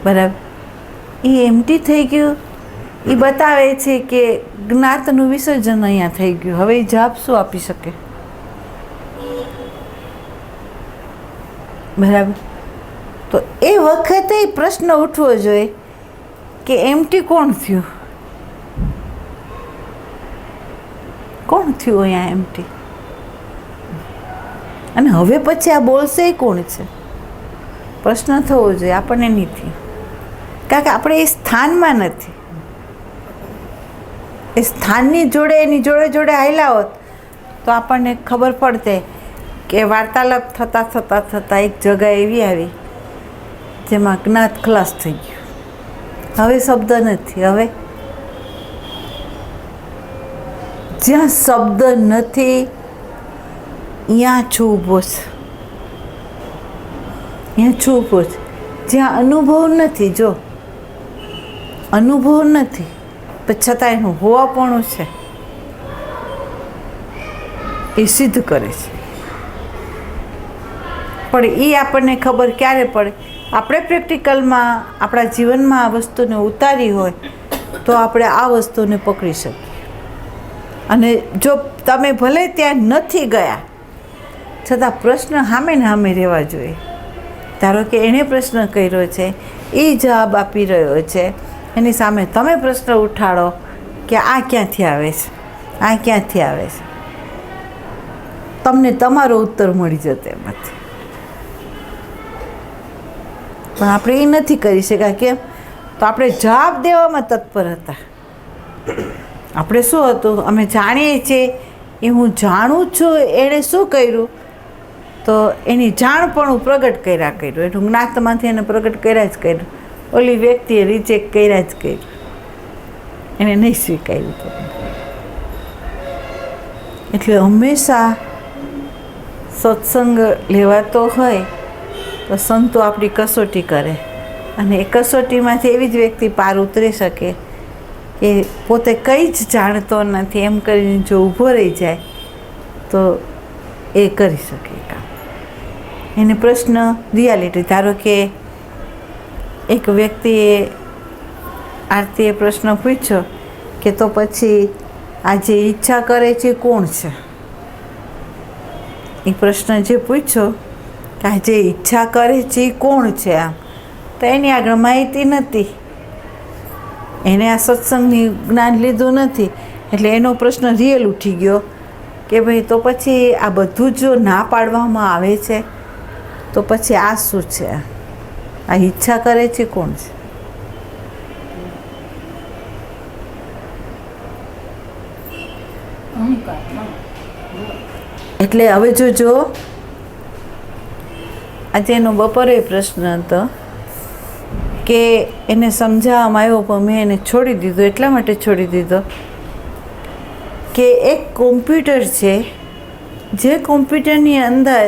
બરાબર. એ એમ્પ્ટી થઈ ગયું એ બતાવે છે કે જ્ઞાતનું વિસર્જન અહીંયા થઈ ગયું. હવે એ જવાબ શું આપી શકે? બરાબર. તો એ વખતે પ્રશ્ન ઉઠવો જોઈએ કે એમ્પ્ટી કોણ થયું? કોણ થયું અહીંયા એમ્પ્ટી? અને હવે પછી આ બોલશે કોણ છે? પ્રશ્ન થવો જોઈએ આપણને નથી, કારણ કે આપણે એ સ્થાનમાં નથી. એ સ્થાનની જોડે એની જોડે જોડે હાલ્યા હોત તો આપણને ખબર પડતે કે વાર્તાલાપ થતાં થતાં થતાં એક જગ્યા એવી આવી જેમાં જ્ઞાત ખલાસ થઈ ગયું. હવે શબ્દ નથી. હવે જ્યાં શબ્દ નથી ત્યાં છું ઊભો છે. ત્યાં છું ઊભો છે. જ્યાં અનુભવ નથી, જો અનુભવ નથી પણ છતાં એનું હોવાપણું છે એ સિદ્ધ કરે છે. પણ એ આપણને ખબર ક્યારે પડે? આપણે પ્રેક્ટિકલમાં આપણા જીવનમાં આ વસ્તુને ઉતારી હોય તો આપણે આ વસ્તુને પકડી શકીએ. અને જો તમે ભલે ત્યાં નથી ગયા છતાં પ્રશ્ન સામે ને સામે રહેવા જોઈએ. ધારો કે એણે પ્રશ્ન કર્યો છે, એ જવાબ આપી રહ્યો છે, એની સામે તમે પ્રશ્ન ઉઠાડો કે આ ક્યાંથી આવે છે, આ ક્યાંથી આવે છે, તમને તમારો ઉત્તર મળી જતો એમાંથી. પણ આપણે એ નથી કરી શક્યા. કેમ? તો આપણે જવાબ દેવામાં તત્પર હતા. આપણે શું હતું? અમે જાણીએ છીએ એ હું જાણું છું એણે શું કર્યું તો એની જાણપણું પ્રગટ કર્યું. એનું જ્ઞાતમાંથી એને પ્રગટ કર્યા જ કર્યું. ઓલી વ્યક્તિએ રિજેક્ટ કર્યા જ કર્યું. એને નહીં સ્વીકાર્યું. એટલે હંમેશા સત્સંગ લેવાતો હોય તો સંતો આપણી કસોટી કરે અને એ કસોટીમાંથી એવી જ વ્યક્તિ પાર ઉતરી શકે કે પોતે કંઈ જ જાણતો નથી એમ કરીને જો ઊભો રહી જાય તો એ કરી શકે કામ. એને પ્રશ્ન રિયાલિટી. ધારો કે એક વ્યક્તિએ આરતીએ પ્રશ્ન પૂછ્યો કે તો પછી આ જે ઈચ્છા કરે છે કોણ છે? એ પ્રશ્ન જે પૂછ્યો કે આ જે ઈચ્છા કરે છે એ કોણ છે? આમ તો એની આગળ માહિતી નથી. એને આ સત્સંગની જ્ઞાન લીધું નથી એટલે એનો પ્રશ્ન રિયલ ઉઠી ગયો કે ભાઈ તો પછી આ બધું જો ના પાડવામાં આવે છે તો પછી આ શું છે? આ ઈચ્છા કરે છે કોણ છે? એટલે હવે જો આજે એનો બપોરે પ્રશ્ન હતો કે એને સમજાવવામાં આવ્યો પણ મેં એને છોડી દીધો. એટલા માટે છોડી દીધો કે એક કોમ્પ્યુટર છે, જે કોમ્પ્યુટરની અંદર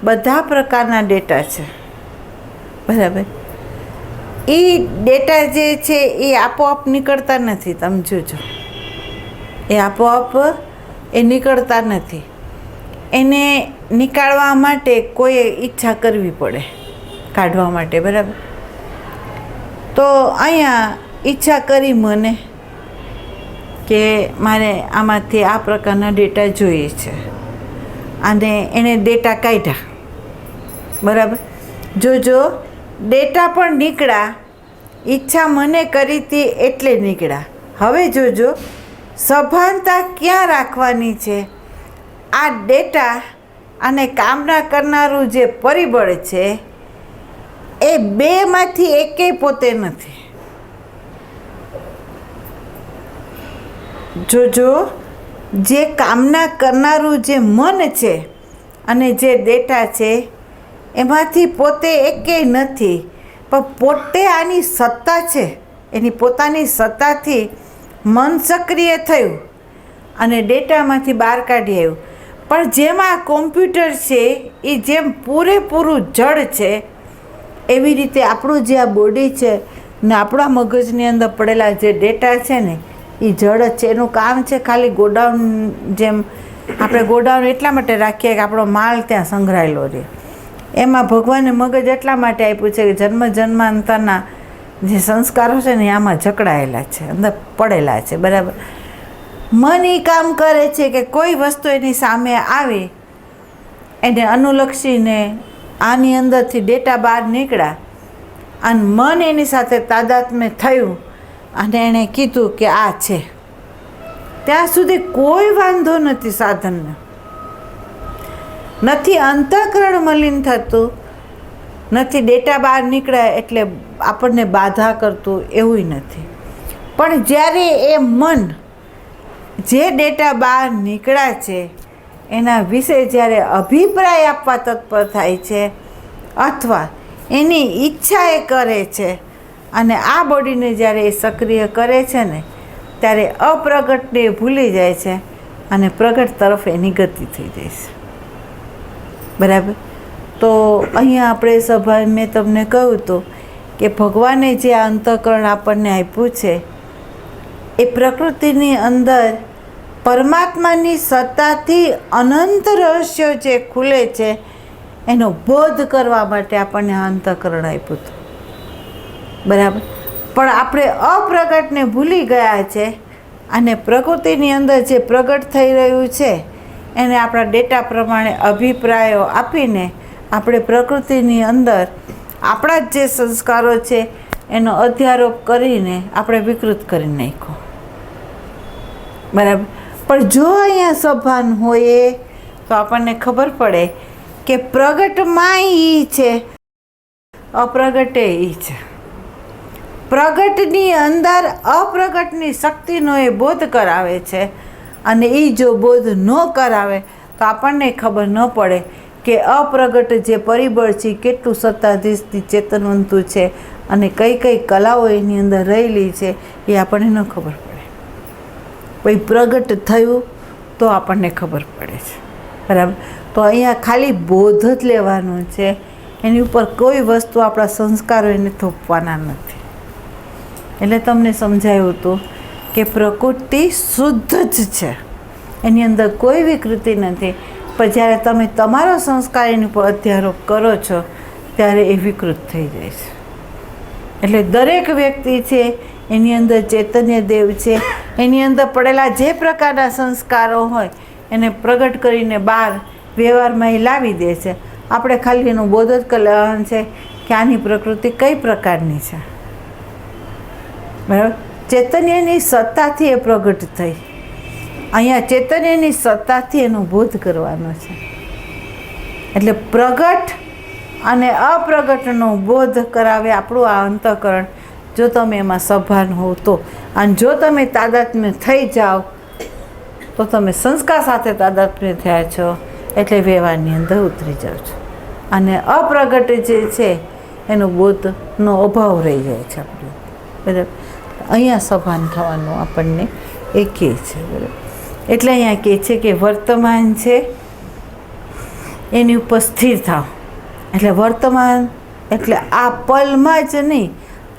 બધા પ્રકારના ડેટા છે. બરાબર. એ ડેટા જે છે એ આપોઆપ નીકળતા નથી. તમે જોજો, એ આપોઆપ એ નીકળતા નથી. એને નીકાળવા માટે કોઈએ ઈચ્છા કરવી પડે કાઢવા માટે. બરાબર. તો અહીંયા ઈચ્છા કરી મને કે મારે આમાંથી આ પ્રકારના ડેટા જોઈએ છે અને એણે ડેટા કાઢ્યા. બરાબર. જોજો, ડેટા પણ નીકળ્યા. ઈચ્છા મને કરી હતી એટલે નીકળ્યા. હવે જોજો સભાનતા ક્યાં રાખવાની છે? આ ડેટા અને કામના કરનારું જે પરિબળ છે એ બેમાંથી એકેય પોતે નથી. જોજો, જે કામના કરનારું જે મન છે અને જે ડેટા છે એમાંથી પોતે એકેય નથી. પણ પોતે આની સત્તા છે, એની પોતાની સત્તાથી મન સક્રિય થયું અને ડેટામાંથી બહાર કાઢી આવ્યું. પણ જેમાં કોમ્પ્યુટર છે એ જેમ પૂરેપૂરું જડ છે એવી રીતે આપણું જે આ બોડી છે ને આપણા મગજની અંદર પડેલા જે ડેટા છે ને એ જડ જ છે. એનું કામ છે ખાલી ગોડાઉન, જેમ આપણે ગોડાઉન એટલા માટે રાખીએ કે આપણો માલ ત્યાં સંગ્રહાયેલો રહે. એમાં ભગવાને મગજ એટલા માટે આપ્યું છે કે જન્મ જન્માંતરના જે સંસ્કારો છે ને આમાં જકડાયેલા છે, અંદર પડેલા છે. બરાબર. મન એ કામ કરે છે કે કોઈ વસ્તુ એની સામે આવે એને અનુલક્ષીને આની અંદરથી ડેટા બહાર નીકળ્યા અને મન એની સાથે તાદાત્મ્ય થયું અને એણે કીધું કે આ છે. ત્યાં સુધી કોઈ વાંધો નથી સાધનને, નથી અંતઃકરણ મલિન થતું, નથી ડેટા બહાર નીકળે એટલે આપણને બાધા કરતું, એવું નથી. પણ જ્યારે એ મન જે ડેટા બહાર નીકળ્યા છે એના વિશે જ્યારે અભિપ્રાય આપવા તત્પર થાય છે અથવા એની ઈચ્છા એ કરે છે અને આ બોડીને જ્યારે એ સક્રિય કરે છે ને ત્યારે અપ્રગટને ભૂલી જાય છે અને પ્રગટ તરફ એની ગતિ થઈ જાય છે. બરાબર. તો અહીંયા આપણે સભા મેં તમને કહ્યું હતું કે ભગવાને જે આ અંતઃકરણ આપણને આપ્યું છે એ પ્રકૃતિની અંદર પરમાત્માની સત્તાથી અનંત રહસ્યો જે ખુલે છે એનો બોધ કરવા માટે આપણને આ અંતઃકરણ આપ્યું હતું. બરાબર. પણ આપણે અપ્રગટને ભૂલી ગયા છે અને પ્રકૃતિની અંદર જે પ્રગટ થઈ રહ્યું છે એને આપણા ડેટા પ્રમાણે અભિપ્રાયો આપીને આપણે પ્રકૃતિની અંદર આપણા જ જે સંસ્કારો છે એનો અધ્યારોપ કરીને આપણે વિકૃત કરી નાખ્યો. બરાબર. પણ જો અહીંયા સભાન હોય તો આપણને ખબર પડે કે પ્રગટમાં ઈ છે, અપ્રગટે ઈ છે. પ્રગટની અંદર અપ્રગટની શક્તિનો એ બોધ કરાવે છે અને એ જો બોધ ન કરાવે તો આપણને ખબર ન પડે કે અપ્રગટ જે પરિબળ છે કેટલું સત્તાધીશથી ચેતનવંતું છે અને કઈ કઈ કલાઓ એની અંદર રહેલી છે એ આપણને ન ખબર પડે. પછી પ્રગટ થયું તો આપણને ખબર પડે છે. બરાબર. તો અહીંયા ખાલી બોધ જ લેવાનું છે, એની ઉપર કોઈ વસ્તુ આપણા સંસ્કારો એને થોપવાના નથી. એટલે તમને સમજાયું હતું કે પ્રકૃતિ શુદ્ધ જ છે, એની અંદર કોઈ વિકૃતિ નથી. પણ જ્યારે તમે તમારો સંસ્કાર એની ઉપર અધ્યારોપ કરો છો ત્યારે એ વિકૃત થઈ જાય છે. એટલે દરેક વ્યક્તિ છે એની અંદર ચૈતન્ય દેવ છે, એની અંદર પડેલા જે પ્રકારના સંસ્કારો હોય એને પ્રગટ કરીને બહાર વ્યવહારમાં એ લાવી દે છે. આપણે ખાલી એનું બોધ જ કરવાનું છે કે આની પ્રકૃતિ કઈ પ્રકારની છે. બરાબર. ચૈતન્યની સત્તાથી એ પ્રગટ થઈ. અહીંયા ચૈતન્યની સત્તાથી એનો બોધ કરવાનો છે. એટલે પ્રગટ અને અપ્રગટનો બોધ કરાવે આપણું આ અંતઃકરણ, જો તમે એમાં સભાન હોવ તો. અને જો તમે તાદાત્મ્ય થઈ જાઓ તો તમે સંસ્કાર સાથે તાદાત્મ્ય થયા છો એટલે વ્યવહારની અંદર ઉતરી જાઓ છો અને અપ્રગટ જે છે એનો બોધનો અભાવ રહી જાય છે આપણે. બરાબર. અહીંયા સભાન થવાનું આપણને એ કહે છે. બરાબર. એટલે અહીંયા કહે છે કે વર્તમાન છે એની ઉપર સ્થિર થાવ. એટલે વર્તમાન એટલે આ પલમાં જ નહીં,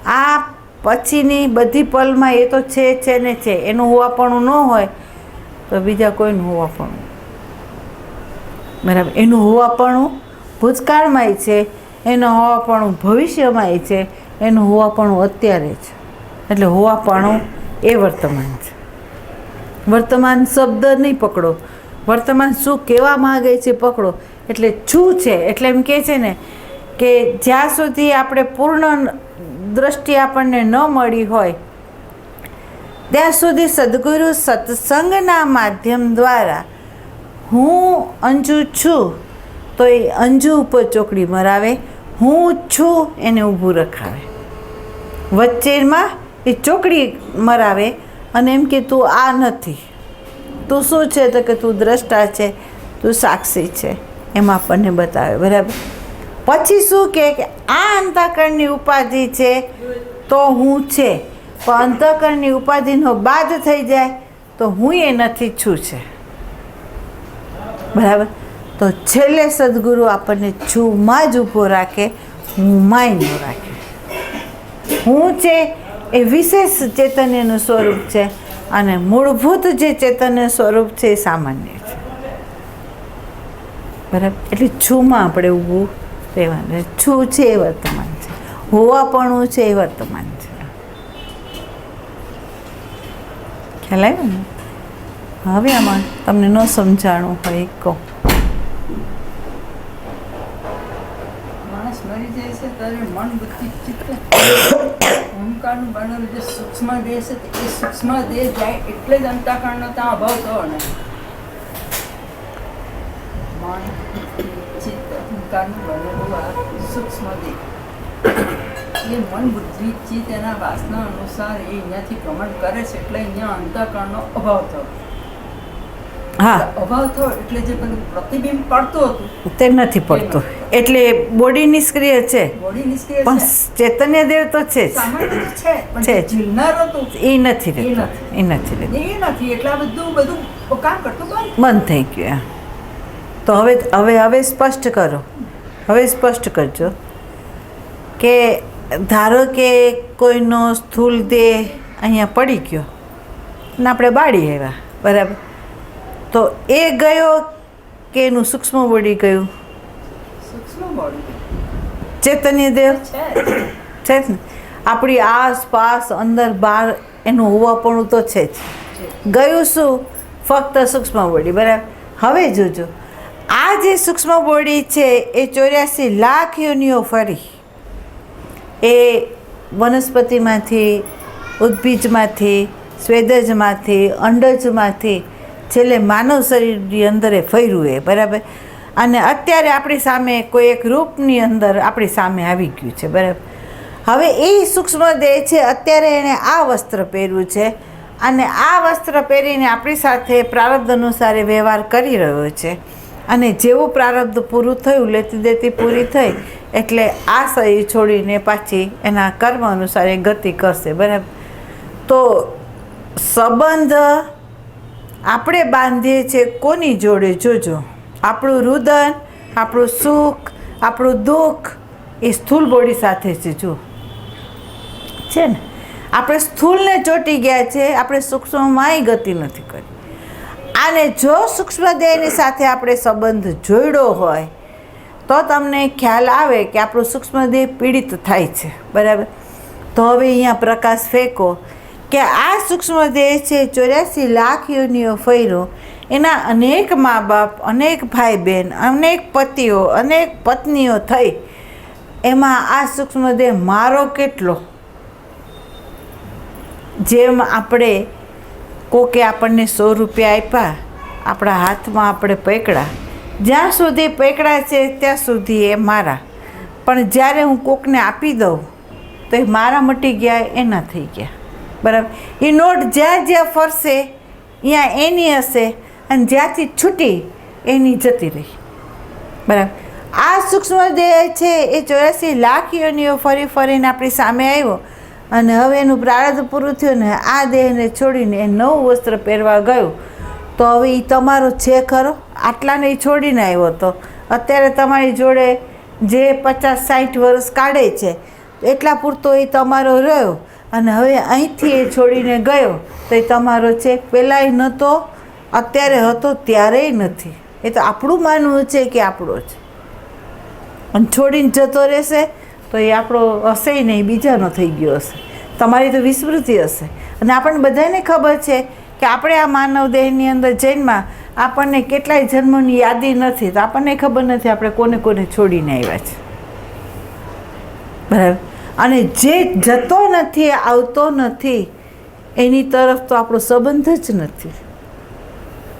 આ પછીની બધી પલમાં એ તો છે ને છે. એનું હોવાપણું ન હોય તો બીજા કોઈનું હોવાપણું. બરાબર. એનું હોવાપણું ભૂતકાળમાંય છે, એનું હોવાપણું ભવિષ્યમાંય છે, એનું હોવાપણું અત્યારે છે. એટલે હોવાપણું એ વર્તમાન છે. વર્તમાન શબ્દ નહીં પકડો, વર્તમાન શું કહેવા માગે છે પકડો. એટલે શું છે એટલે એમ કહે છે ને કે જ્યાં સુધી આપણે પૂર્ણ દ્રષ્ટિ આપણને ન મળી હોય ત્યાં સુધી સદગુરુ સત્સંગના માધ્યમ દ્વારા હું અંજુ છું તો એ અંજુ ઉપર ચોકડી મરાવે, હું છું એને ઊભું રખાવે, વચ્ચેમાં એ ચોકડી મરાવે અને એમ કે તું આ નથી, તું શું છે તો કે તું દ્રષ્ટા છે, તું સાક્ષી છે, એમ આપણને બતાવે. બરાબર. પછી શું કે આ અંતઃકરણની ઉપાધિ છે તો હું છે, પણ અંતઃકરણની ઉપાધિનો બાદ થઈ જાય તો હું એ નથી છું છે. બરાબર. તો છેલ્લે સદગુરુ આપણને છુમાં જ ઊભો રાખે, હુંમાંય ન રાખે. હું છે એ વિશેષ ચૈતન્યનું સ્વરૂપ છે અને મૂળભૂત જે ચૈતન્ય સ્વરૂપ છે એ સામાન્ય છે. બરાબર. એટલે છુમાં આપણે ઊભું રહેવાનું. છું છે એ વર્તમાન છે, હોવાપણું છે એ વર્તમાન છે. ખ્યાલ આવ્યો ને? હવે આમાં તમને ન સમજાણું હોય કહો. માણસ મરી જાય છે ત્યારે મન બુદ્ધિ ચિત્ત ઓમકારનું બનેલું જે સૂક્ષ્મ દેહ છે એ સૂક્ષ્મ દેહ જાય એટલે જ અંતઃકરણનો ત્યાં અભાવ થયો ને. મન બુદ્ધિ ચિત્ત ઓમકારનું બનેલું આ સૂક્ષ્મ દેહ, એ મન બુદ્ધિ ચિત્ત એના વાસના અનુસાર એ અહીંયાથી ભ્રમણ કરે છે એટલે અહીંયા અંતઃકરણનો અભાવ થયો. હા, અભાવ થયો એટલે જે પેલું પ્રતિબિંબ પડતું હતું તે નથી પડતું. એટલે બોડી નિષ્ક્રિય છે બોડી નિષ્ક્રિય પણ છે, ચૈતન્ય દેવ તો છે જ. સામાન્ય તો છે પણ છે જે જ. ઝીલનાર હતું એ નથી રહેતું, એ નથી રહેતું, એ નથી. એટલે આ બધું કામ કરતું બંધ. બંધ થઈ ગયું. તો હવે સ્પષ્ટ કરો. હવે સ્પષ્ટ કરજો કે ધારો કે કોઈનો સ્થૂળ દેહ અહીંયા પડી ગયો અને આપણે બાળી આવ્યા, બરાબર. તો એ ગયો કે એનું સૂક્ષ્મ બોડી ગયું? સૂક્ષ્મ બોડી ચૈતન્ય દેવ છે છે જ ને. આપણી આસપાસ અંદર બહાર એનું હોવાપણું તો છે જ. ગયું શું? ફક્ત સૂક્ષ્મ બોડી, બરાબર. હવે જોજો, આ જે સૂક્ષ્મ બોડી છે એ 84 લાખ યોનિઓ ફરી એ વનસ્પતિમાંથી, ઉદ્ભીજમાંથી, સ્વેદજમાંથી, અંડજમાંથી છેલ્લે માનવ શરીરની અંદર એ ફર્યું એ, બરાબર. અને અત્યારે આપણી સામે કોઈ એક રૂપની અંદર આપણી સામે આવી ગયું છે, બરાબર. હવે એ સૂક્ષ્મ દેહ છે, અત્યારે એણે આ વસ્ત્ર પહેર્યું છે અને આ વસ્ત્ર પહેરીને આપણી સાથે પ્રારબ્ધ અનુસાર એ વ્યવહાર કરી રહ્યો છે. અને જેવું પ્રારબ્ધ પૂરું થયું, લેતી દેતી પૂરી થઈ એટલે આ શરીર છોડીને પાછી એના કર્મ અનુસાર એ ગતિ કરશે, બરાબર. તો સંબંધ આપણે બાંધીએ છીએ કોની જોડે? જોજો, આપણું રુદન, આપણું સુખ, આપણું દુઃખ એ સ્થૂળ બોડી સાથે છે. જો છે ને, આપણે સ્થૂળને ચોંટી ગયા છે, આપણે સૂક્ષ્મમાંય ગતિ નથી કરી. અને જો સૂક્ષ્મ દેહની સાથે આપણે સંબંધ જોડ્યો હોય તો તમને ખ્યાલ આવે કે આપણું સૂક્ષ્મ દેહ પીડિત થાય છે, બરાબર. તો હવે અહીંયા પ્રકાશ ફેંકો કે આ સૂક્ષ્મ દેહ છે 84 લાખ યોનિઓ ફર્યો, એના અનેક મા બાપ, અનેક ભાઈ બહેન, અનેક પતિઓ, અનેક પત્નીઓ થઈ, એમાં આ સૂક્ષ્મ દેહ મારો કેટલો? જેમ આપણે કોકે આપણને 100 રૂપિયા આપ્યા, આપણા હાથમાં આપણે પકડ્યા, જ્યાં સુધી પકડ્યા છે ત્યાં સુધી એ મારા. પણ જ્યારે હું કોકને આપી દઉં તો એ મારા મટી ગયા, એના થઈ ગયા, બરાબર. એ નોટ જ્યાં જ્યાં ફરશે ત્યાં એની હશે અને જ્યાંથી છૂટી એની જતી રહી, બરાબર. આ સૂક્ષ્મ દેહ છે એ 84 લાખ યોનિઓ ફરીને આપણી સામે આવ્યો અને હવે એનું પ્રારબ્ધ પૂરું થયું ને આ દેહને છોડીને એ નવું વસ્ત્ર પહેરવા ગયું. તો હવે એ તમારો છે ખરો? આટલાને એ છોડીને આવ્યો હતો, અત્યારે તમારી જોડે જે 50-60 વર્ષ કાઢે છે એટલા પૂરતો એ તમારો રહ્યો અને હવે અહીંથી એ છોડીને ગયો તો એ તમારો છે. પહેલાંય નહોતો, અત્યારે હતો, ત્યારેય નથી. એ તો આપણું માનવું છે કે આપણો છે, અને છોડીને જતો રહેશે તો એ આપણો હશે નહીં, બીજાનો થઈ ગયો હશે. તમારી તો વિસ્મૃતિ હશે. અને આપણને બધાને ખબર છે કે આપણે આ માનવ દેહની અંદર જન્મમાં આપણને કેટલાય જન્મોની યાદી નથી, તો આપણને ખબર નથી આપણે કોને કોને છોડીને આવ્યા છે, બરાબર. અને જે જતો નથી, આવતો નથી, એની તરફ તો આપણો સંબંધ જ નથી.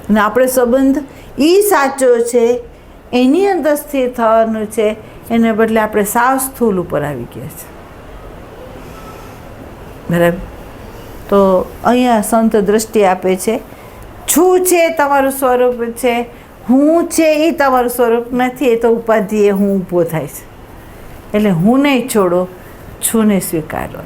અને આપણે સંબંધ એ સાચો છે, એની અંદર સ્થિર થવાનું છે, એને બદલે આપણે સાવ સ્થૂલ ઉપર આવી ગયા છે, બરાબર. તો અહીંયા સંત દ્રષ્ટિ આપે છે, છું છે તમારું સ્વરૂપ છે, હું છે એ તમારું સ્વરૂપ નથી, એ તો ઉપાધિ એ હું ઊભો થાય છે. એટલે હું નહીં છોડો, છુંને સ્વીકારો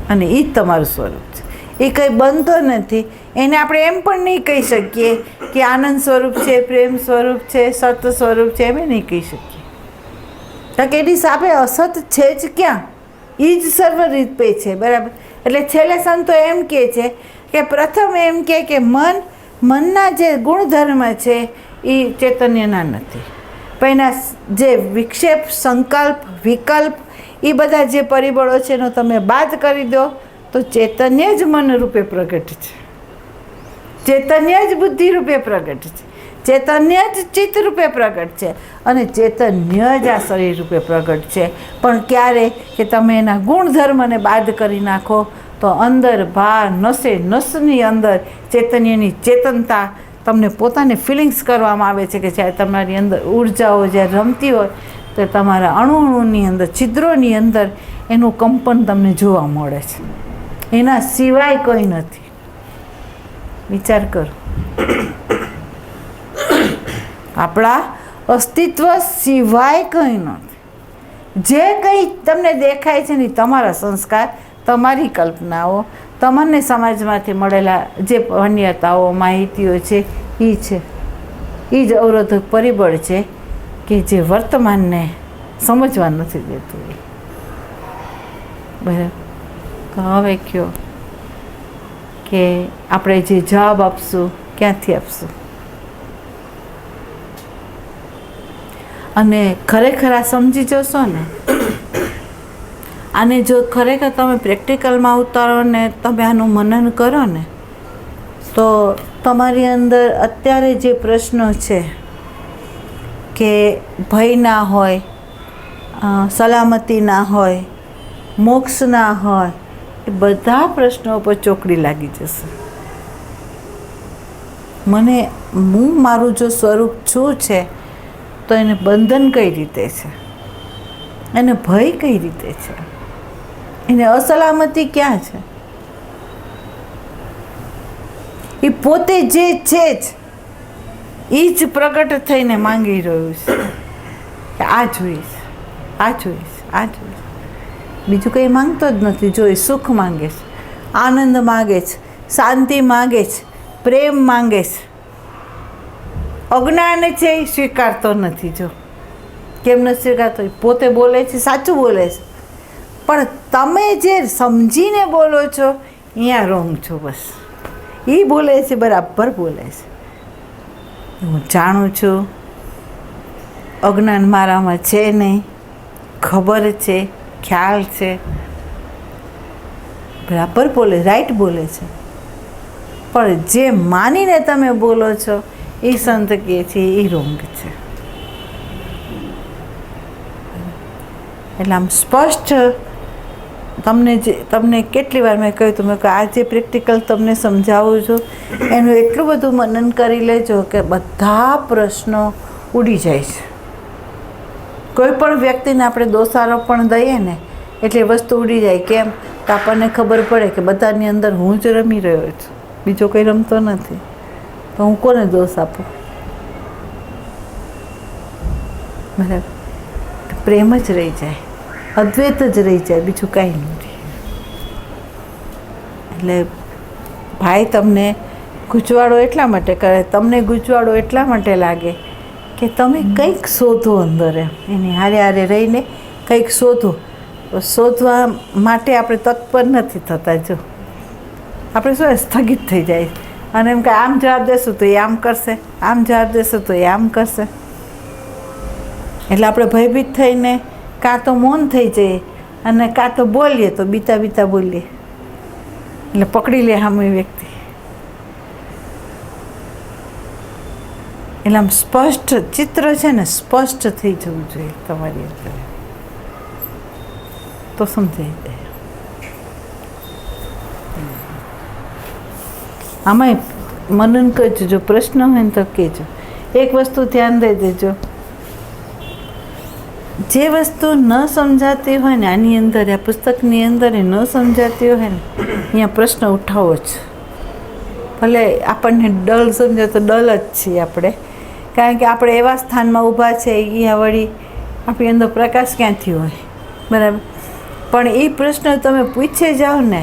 અને એ જ તમારું સ્વરૂપ છે. એ કંઈ બનતો નથી. એને આપણે એમ પણ નહીં કહી શકીએ કે આનંદ સ્વરૂપ છે, પ્રેમ સ્વરૂપ છે, સત સ્વરૂપ છે, એમ નહીં કહી શકીએ. કારણ કે એની સામે અસત છે જ ક્યાં? એ જ સર્વરીતે છે. બરાબર. એટલે છેલ્લે સંતો એમ કહે છે કે પ્રથમ એમ કે મનના જે ગુણધર્મ છે એ ચૈતન્યના નથી, પણ એના જે વિક્ષેપ, સંકલ્પ, વિકલ્પ એ બધા જે પરિબળો છે એનો તમે બાદ કરી દો તો ચૈતન્ય જ મન રૂપે પ્રગટ છે, ચૈતન્ય જ બુદ્ધિ રૂપે પ્રગટ છે, ચૈતન્ય જ ચિત્ત રૂપે પ્રગટ છે અને ચૈતન્ય જ આ શરીર રૂપે પ્રગટ છે. પણ ક્યારે કે તમે એના ગુણધર્મને બાદ કરી નાખો તો અંદર બહાર નસે નસની અંદર ચૈતન્યની ચેતનતા તમને પોતાને ફિલિંગ્સ કરવામાં આવે છે કે જ્યારે તમારી અંદર ઉર્જાઓ જ્યારે રમતી હોય તો તમારા અણુની અંદર, છિદ્રોની અંદર એનું કંપન તમને જોવા મળે છે. એના સિવાય કંઈ નથી. વિચાર કરો, આપણા અસ્તિત્વ સિવાય કંઈ નથી. જે કંઈ તમને દેખાય છે ને તમારા સંસ્કાર, તમારી કલ્પનાઓ, તમને સમાજમાંથી મળેલા જે માન્યતાઓ, માહિતીઓ છે એ છે. એ જ અવરોધક પરિબળ છે કે જે વર્તમાનને સમજવા નથી દેતું. બરાબર. તો હવે કહો કે આપણે જે જવાબ આપશું ક્યાંથી આપશું? અને ખરેખર આ સમજી જશો ને, આને જો ખરેખર તમે પ્રેક્ટિકલમાં ઉતારો ને તમે આનું મનન કરો ને તો તમારી અંદર અત્યારે જે પ્રશ્નો છે કે ભય ના હોય, સલામતી ના હોય, મોક્ષ ના હોય, એ બધા પ્રશ્નો પર ચોકડી લાગી જશે. હું મારું જો સ્વરૂપ છું છે તો એને બંધન કઈ રીતે છે, એને ભય કઈ રીતે છે, એને અસલામતી ક્યાં છે? એ પોતે જે છે જ એ જ પ્રગટ થઈને માંગી રહ્યું છે કે આ જોઈશ, આ જોઈશ, આ જોઈશ. બીજું કંઈ માંગતો જ નથી. જો એ સુખ માંગે છે, આનંદ માંગે છે, શાંતિ માંગે છે, પ્રેમ માંગે છે. અજ્ઞાન છે એ સ્વીકારતો નથી. જો કેમ નથી સ્વીકારતો? પોતે બોલે છે, સાચું બોલે છે, પણ તમે જે સમજીને બોલો છો અહીંયા રોંગ છો. બસ એ બોલે છે બરાબર બોલે છે. હું જાણું છું અજ્ઞાન મારામાં છે નહીં, ખબર છે, ખ્યાલ છે, બરાબર બોલે, રાઈટ બોલે છે. પણ જે માનીને તમે બોલો છો એ સંત કહે છે એ રોંગ છે. એટલે આમ સ્પષ્ટ તમને કેટલી વાર મેં કહ્યું હતું કે આ જે પ્રેક્ટિકલ તમને સમજાવું છું એનું એટલું બધું મનન કરી લેજો કે બધા પ્રશ્નો ઉડી જાય છે. કોઈ પણ વ્યક્તિને આપણે દોષારોપણ દઈએ ને એટલે વસ્તુ ઉડી જાય. કેમ? તો આપણને ખબર પડે કે બધાની અંદર હું જ રમી રહ્યો છું, બીજો કંઈ રમતો નથી. તો હું કોને દોષ આપું? બરાબર. પ્રેમ જ રહી જાય, અદ્વૈત જ રહી જાય, બીજું કાંઈ નહીં રહે. એટલે ભાઈ તમને ગૂંચવાડો એટલા માટે કરે, તમને ગૂંચવાડો એટલા માટે લાગે કે તમે કંઈક શોધો અંદર, એની હારે હારે રહીને કંઈક શોધો. શોધવા માટે આપણે તત્પર નથી થતા. જો આપણે શું સ્થગિત થઈ જાય અને એમ કે આમ જવાબ દેશું તો એ આમ કરશે, આમ જવાબ દેશું તો એ આમ કરશે. એટલે આપણે ભયભીત થઈને કાં તો મૌન થઈ જઈએ અને કાં તો બોલીએ તો બીતા બીતા બોલીએ, એટલે પકડી લે સામે વ્યક્તિ. એટલે આમ સ્પષ્ટ ચિત્ર છે ને સ્પષ્ટ થઈ જવું જોઈએ તમારી અંદર, તો સમજાઈ જાય. આમાંય મનન કરજો. જો પ્રશ્ન હોય ને તો કહેજો. એક વસ્તુ ધ્યાન દઈ દેજો, જે વસ્તુ ન સમજાતી હોય ને આની અંદર, આ પુસ્તકની અંદર એ ન સમજાતી હોય ને અહીંયા પ્રશ્ન ઉઠાવો જ. ભલે આપણને ડલ સમજો તો ડલ જ છીએ આપણે, કારણ કે આપણે એવા સ્થાનમાં ઊભા છે અહીંયા વળી આપણી અંદર પ્રકાશ ક્યાંથી હોય? બરાબર. પણ એ પ્રશ્ન તમે પૂછે જાઓ ને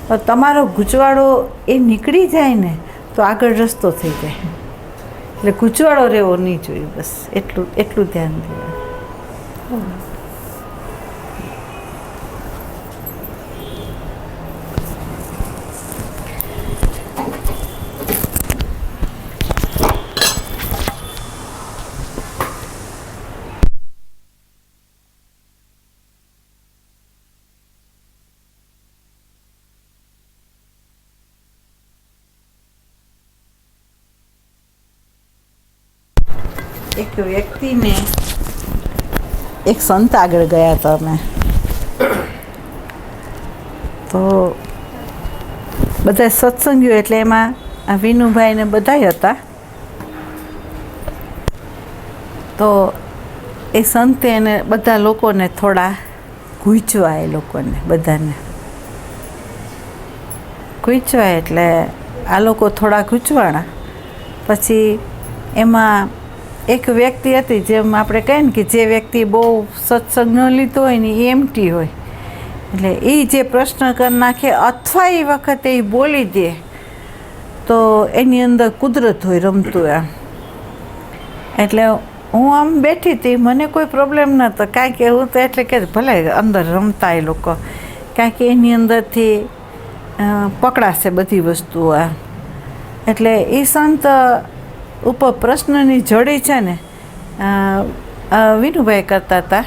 તો તમારો ગૂંચવાડો એ નીકળી જાય ને તો આગળ રસ્તો થઈ જાય. એટલે ગૂંચવાડો રહેવો નહીં જોઈએ. બસ એટલું ધ્યાન દેવાનું. એક વ્યક્તિને એક સંત આગળ ગયા હતા અમે, તો બધા સત્સંગીઓ એટલે એમાં આ વિનુભાઈ ને બધા હતા. તો એ સંતે એને બધા લોકોને થોડા ગૂંચવા, એ લોકોને બધાને ગૂંચવા એટલે આ લોકો થોડા ગૂંચવાણા. પછી એમાં એક વ્યક્તિ હતી, જેમ આપણે કહીએ ને કે જે વ્યક્તિ બહુ સત્સંગ ન લીધો હોય ને એ એમટી હોય, એટલે એ જે પ્રશ્ન કરી નાખે અથવા એ વખતે એ બોલી દે તો એની અંદર કુદરત હોય રમતું એમ. એટલે હું આમ બેઠી હતી, મને કોઈ પ્રોબ્લેમ નહોતો, કાંઈ કે હું તો એટલે કે ભલે અંદર રમતા એ લોકો, કાંઈ કે એની અંદરથી પકડાશે બધી વસ્તુઓ. એટલે એ સંત ઉપર પ્રશ્નની જડી છે ને વિનુભાઈ કરતા હતા,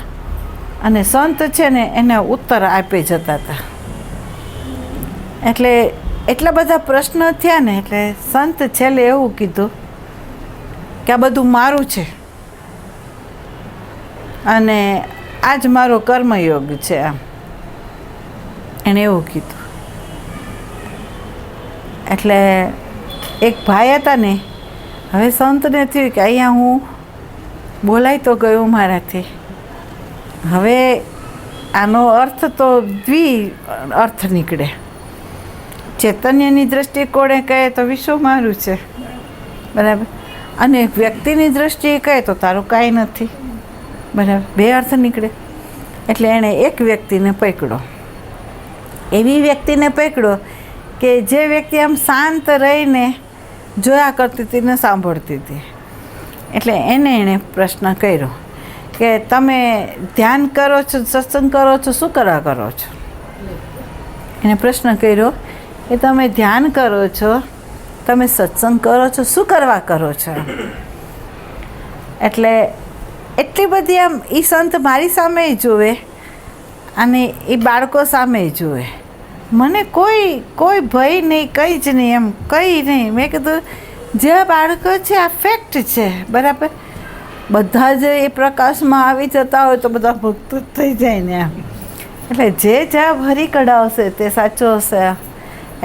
અને સંત છે ને એને ઉત્તર આપી જતા હતા. એટલે એટલા બધા પ્રશ્ન થયા ને, એટલે સંત છેલ્લે એવું કીધું કે આ બધું મારું છે અને આ જ મારો કર્મયોગ છે. આમ એણે એવું કીધું. એટલે એક ભાઈ હતા ને, હવે સંતને થયું કે અહીંયા હું બોલાઈ તો ગયું મારાથી, હવે આનો અર્થ તો અર્થ નીકળે. ચૈતન્યની દૃષ્ટિકોણે કહે તો વિશ્વ મારું છે, બરાબર, અને વ્યક્તિની દૃષ્ટિએ કહે તો તારું કાંઈ નથી, બરાબર, બે અર્થ નીકળે. એટલે એણે એક વ્યક્તિને પકડ્યો, એવી વ્યક્તિને પકડ્યો કે જે વ્યક્તિ આમ શાંત રહીને જોયા કરતી હતી ને સાંભળતી હતી. એટલે એણે પ્રશ્ન કર્યો કે તમે ધ્યાન કરો છો, સત્સંગ કરો છો, શું કરવા કરો છો? એને પ્રશ્ન કર્યો કે તમે ધ્યાન કરો છો, તમે સત્સંગ કરો છો, શું કરવા કરો છો? એટલે એટલી બધી આમ એ સંત મારી સામે જુએ અને એ બાળકો સામે જુએ, મને કોઈ ભય નહીં, કંઈ જ નહીં, એમ કંઈ નહીં. મેં કીધું જે બાળકો છે આ ફેક્ટ છે, બરાબર, બધા જ એ પ્રકાશમાં આવી જતા હોય તો બધા ભક્ત થઈ જાય ને એમ. એટલે જે જવાબ હરી કઢાવશે તે સાચો હશે.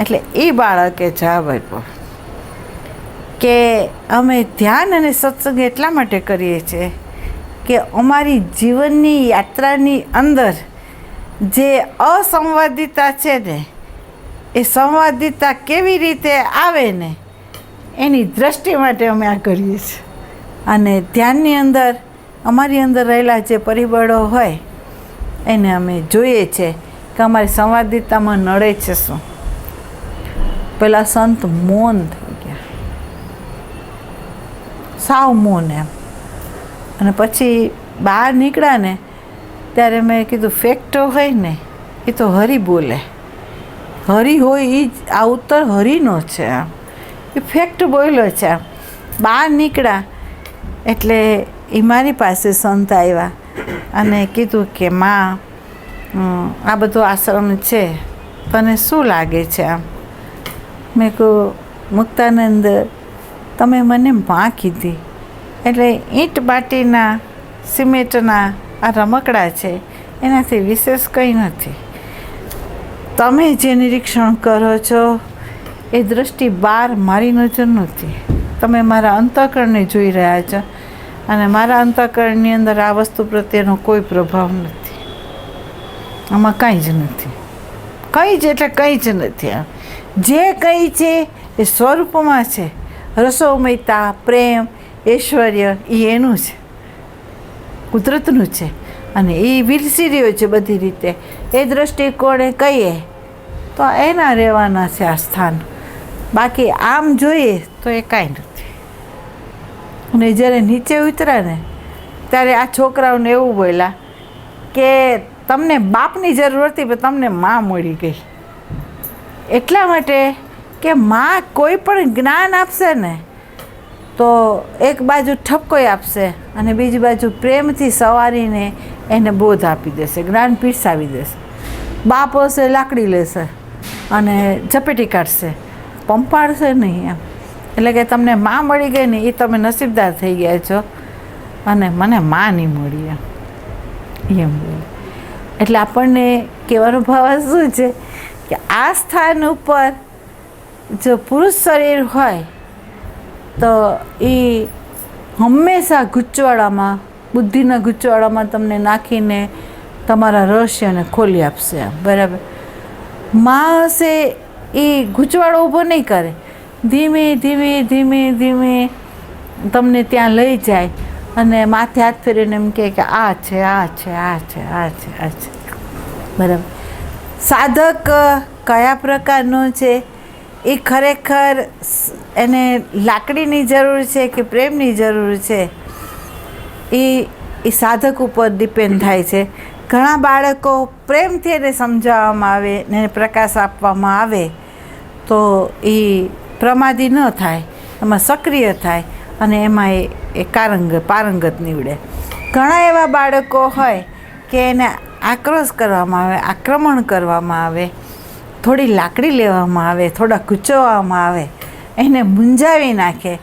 એટલે એ બાળકે જવાબ આપ્યો કે અમે ધ્યાન અને સત્સંગ એટલા માટે કરીએ છીએ કે અમારી જીવનની યાત્રાની અંદર જે અસંવાદિતા છે ને, એ સંવાદિતા કેવી રીતે આવે ને એની દ્રષ્ટિ માટે અમે આ કરીએ છીએ. અને ધ્યાનની અંદર અમારી અંદર રહેલા જે પરિબળો હોય એને અમે જોઈએ છીએ કે અમારી સંવાદિતામાં નડે છે શું. પેલા સંત મૌન થઈ ગયા, સાવ મૌન એમ. અને પછી બહાર નીકળ્યા ને ત્યારે મેં કીધું ફેક્ટ હોય ને એ તો હરી બોલે, હરી હોય એ જ, આ ઉત્તર હરીનો છે, આમ એ ફેક્ટ બોલ્યો છે. આમ બહાર નીકળ્યા એટલે એ મારી પાસે સંત આવ્યા અને કીધું કે માં આ બધો આશ્રમ છે, તને શું લાગે છે? આમ મેં કહું મુક્તાનંદ તમે મને માં કીધી, એટલે ઈંટ માટીના સિમેન્ટના આ રમકડા છે, એનાથી વિશેષ કંઈ નથી. તમે જે નિરીક્ષણ કરો છો એ દૃષ્ટિ બહાર મારી નજર નથી, તમે મારા અંતઃકરણને જોઈ રહ્યા છો અને મારા અંતઃકરણની અંદર આ વસ્તુ પ્રત્યેનો કોઈ પ્રભાવ નથી, આમાં કંઈ જ નથી, કંઈ જ એટલે કંઈ જ નથી. જે કંઈ છે એ સ્વરૂપમાં છે, રસોમયતા, પ્રેમ, ઐશ્વર્ય એ એનું છે, કુદરતનું છે, અને એ વિરસી રહ્યો છે બધી રીતે. એ દૃષ્ટિકોણે કહીએ તો એના રહેવાના છે આ સ્થાન. બાકી આમ જોઈએ તો એ કાંઈ નથી. અને જ્યારે નીચે ઉતર્યા ને ત્યારે આ છોકરાઓને એવું બોલ્યા કે તમને બાપની જરૂર હતી પણ તમને માં મળી ગઈ. એટલા માટે કે માં કોઈ પણ જ્ઞાન આપશે ને તો એક બાજુ ઠપકોઈ આપશે અને બીજી બાજુ પ્રેમથી સવારીને એને બોધ આપી દેશે, જ્ઞાન પીરસાવી દેશે. બાપ હશે લાકડી લેશે અને ઝપેટી કાઢશે, પંપાડશે નહીં એમ. એટલે કે તમને માં મળી ગઈ ને એ તમે નસીબદાર થઈ ગયા છો અને મને માં નહીં મળી એમ બોલે. એટલે આપણને કહેવાનો ભાવ શું છે કે આ સ્થાન ઉપર જો પુરુષ શરીર હોય તો એ હંમેશા ગૂંચવાડામાં, બુદ્ધિના ગૂંચવાડામાં તમને નાખીને તમારા રહસ્યને ખોલી આપશે. બરાબર. માં હશે એ ગૂંચવાડો ઊભો નહીં કરે, ધીમે ધીમે ધીમે ધીમે તમને ત્યાં લઈ જાય અને માથે હાથ ફેરીને એમ કહે કે આ છે, આ છે, આ છે, આ છે, આ છે. બરાબર. સાધક કયા પ્રકારનો છે એ ખરેખર એને લાકડીની જરૂર છે કે પ્રેમની જરૂર છે એ સાધક ઉપર ડિપેન્ડ થાય છે. ઘણા બાળકો પ્રેમથી એને સમજાવવામાં આવે ને પ્રકાશ આપવામાં આવે તો એ પ્રમાદી ન થાય, એમાં સક્રિય થાય અને એમાં એ પારંગત નીવડે. ઘણા એવા બાળકો હોય કે એને આક્રોશ કરવામાં આવે, આક્રમણ કરવામાં આવે, થોડી લાકડી લેવામાં આવે, થોડા ગૂંચવવામાં આવે, એને મૂંઝાવી નાખે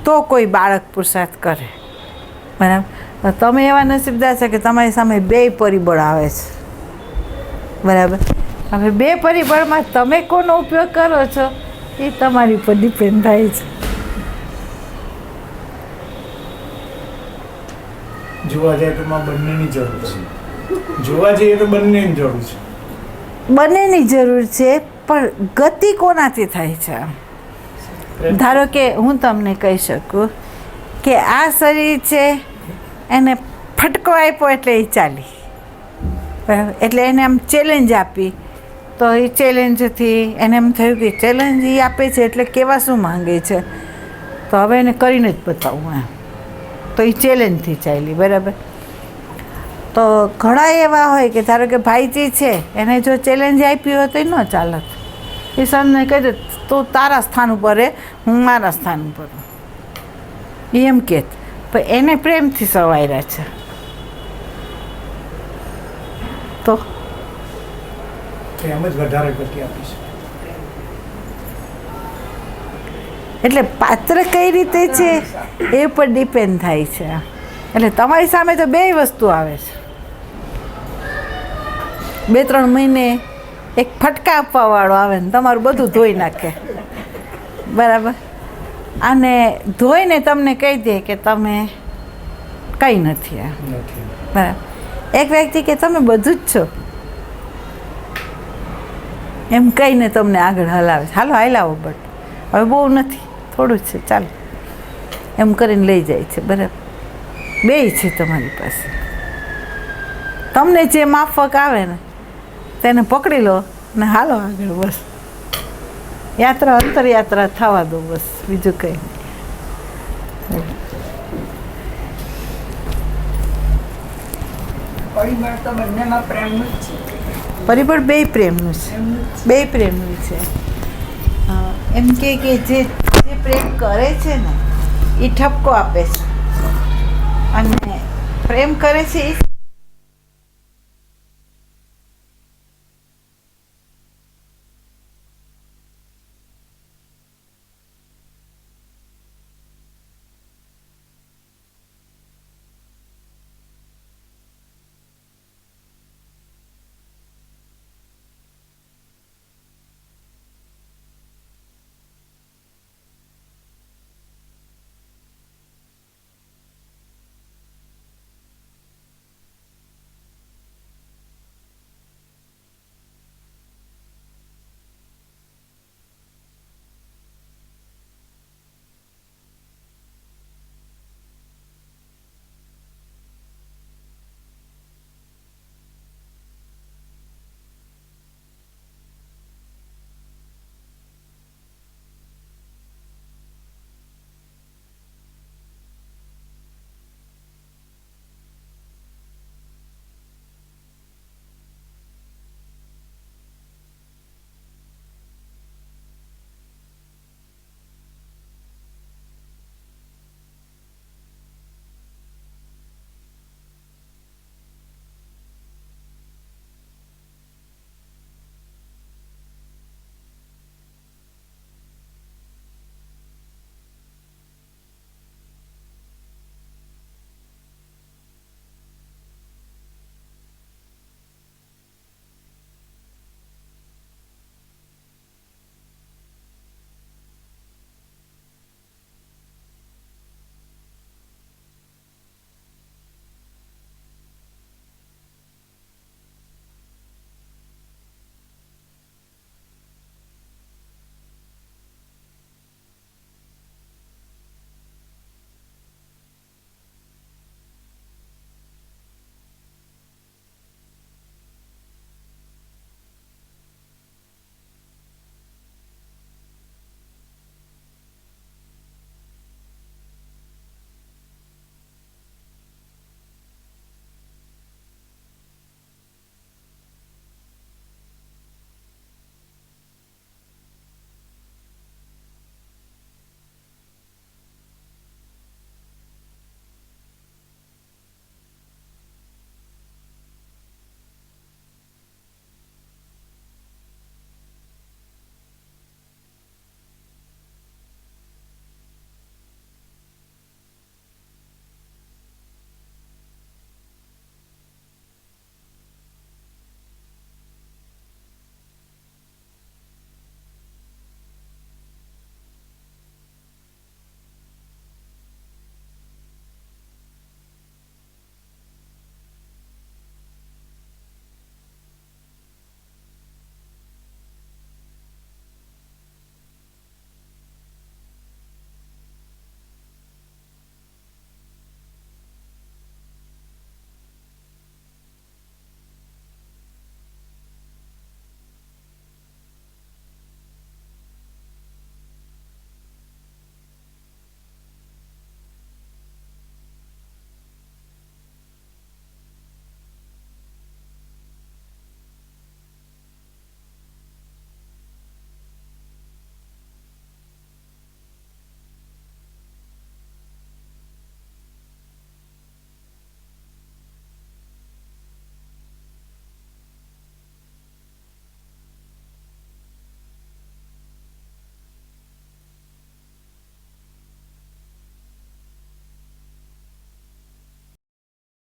તો કોઈ બાળક પુરુષાર્થ કરે. બરાબર. તમે એવા નસીબદાર છે કે તમારી સામે 2 પરિબળ આવે છે. બરાબર. હવે 2 પરિબળમાં તમે કોનો ઉપયોગ કરો છો એ તમારી ઉપર ડિપેન્ડ થાય છે. જોવા જઈએ તો બંનેની જરૂર છે. જોવા જઈએ તો બંનેની જરૂર છે. બંનેની જરૂર છે, પણ ગતિ કોનાથી થાય છે? ધારો કે હું તમને કહી શકું કે આ શરીર છે એને ફટકો આપ્યો એટલે એ ચાલી. બરાબર. એટલે એને આમ ચેલેન્જ આપી તો એ ચેલેન્જથી એને એમ થયું કે ચેલેન્જ એ આપે છે એટલે કેવા શું માંગે છે તો હવે એને કરીને જ બતાવું એમ. તો એ ચેલેન્જથી ચાલી. બરાબર. તો ઘણા એવા હોય કે ધારો કે ભાઈજી છે એને જો ચેલેન્જ આપી હોય તો એ ન ચાલત. એ સનને કહી દે તું તારા સ્થાન ઉપર રહે, હું મારા સ્થાન ઉપર રહું એમ કહે. પણ એને પ્રેમથી સવાર્યા છે તો એમ જ વધારે ગતિ આપીશ. એટલે પાત્ર કઈ રીતે છે એ ઉપર ડિપેન્ડ થાય છે. એટલે તમારી સામે તો 2 વસ્તુ આવે છે. 2-3 મહિને એક ફટકા આપવાવાળો આવે ને તમારું બધું ધોઈ નાખે. બરાબર. અને ધોઈને તમને કહી દે કે તમે કંઈ નથી. બરાબર. એક વ્યક્તિ કે તમે બધું જ છો એમ કહીને તમને આગળ હલાવે, હાલો હાલાવો બટ હવે બહુ નથી, થોડું જ છે, ચાલો એમ કરીને લઈ જાય છે. બરાબર. 2 છે તમારી પાસે. તમને જે માફક આવે ને તેને પકડી લો ને હાલો આગળ. બસ યાત્રા અંતરયાત્રા થવા દો, બસ બીજું કંઈ નહીં. પરિબળ તો બંનેમાં પ્રેમનું જ છે. પરિબળ 2 પ્રેમનું છે, 2 પ્રેમનું છે. એમ કે જે પ્રેમ કરે છે ને એ ઠપકો આપે છે અને પ્રેમ કરે છે એ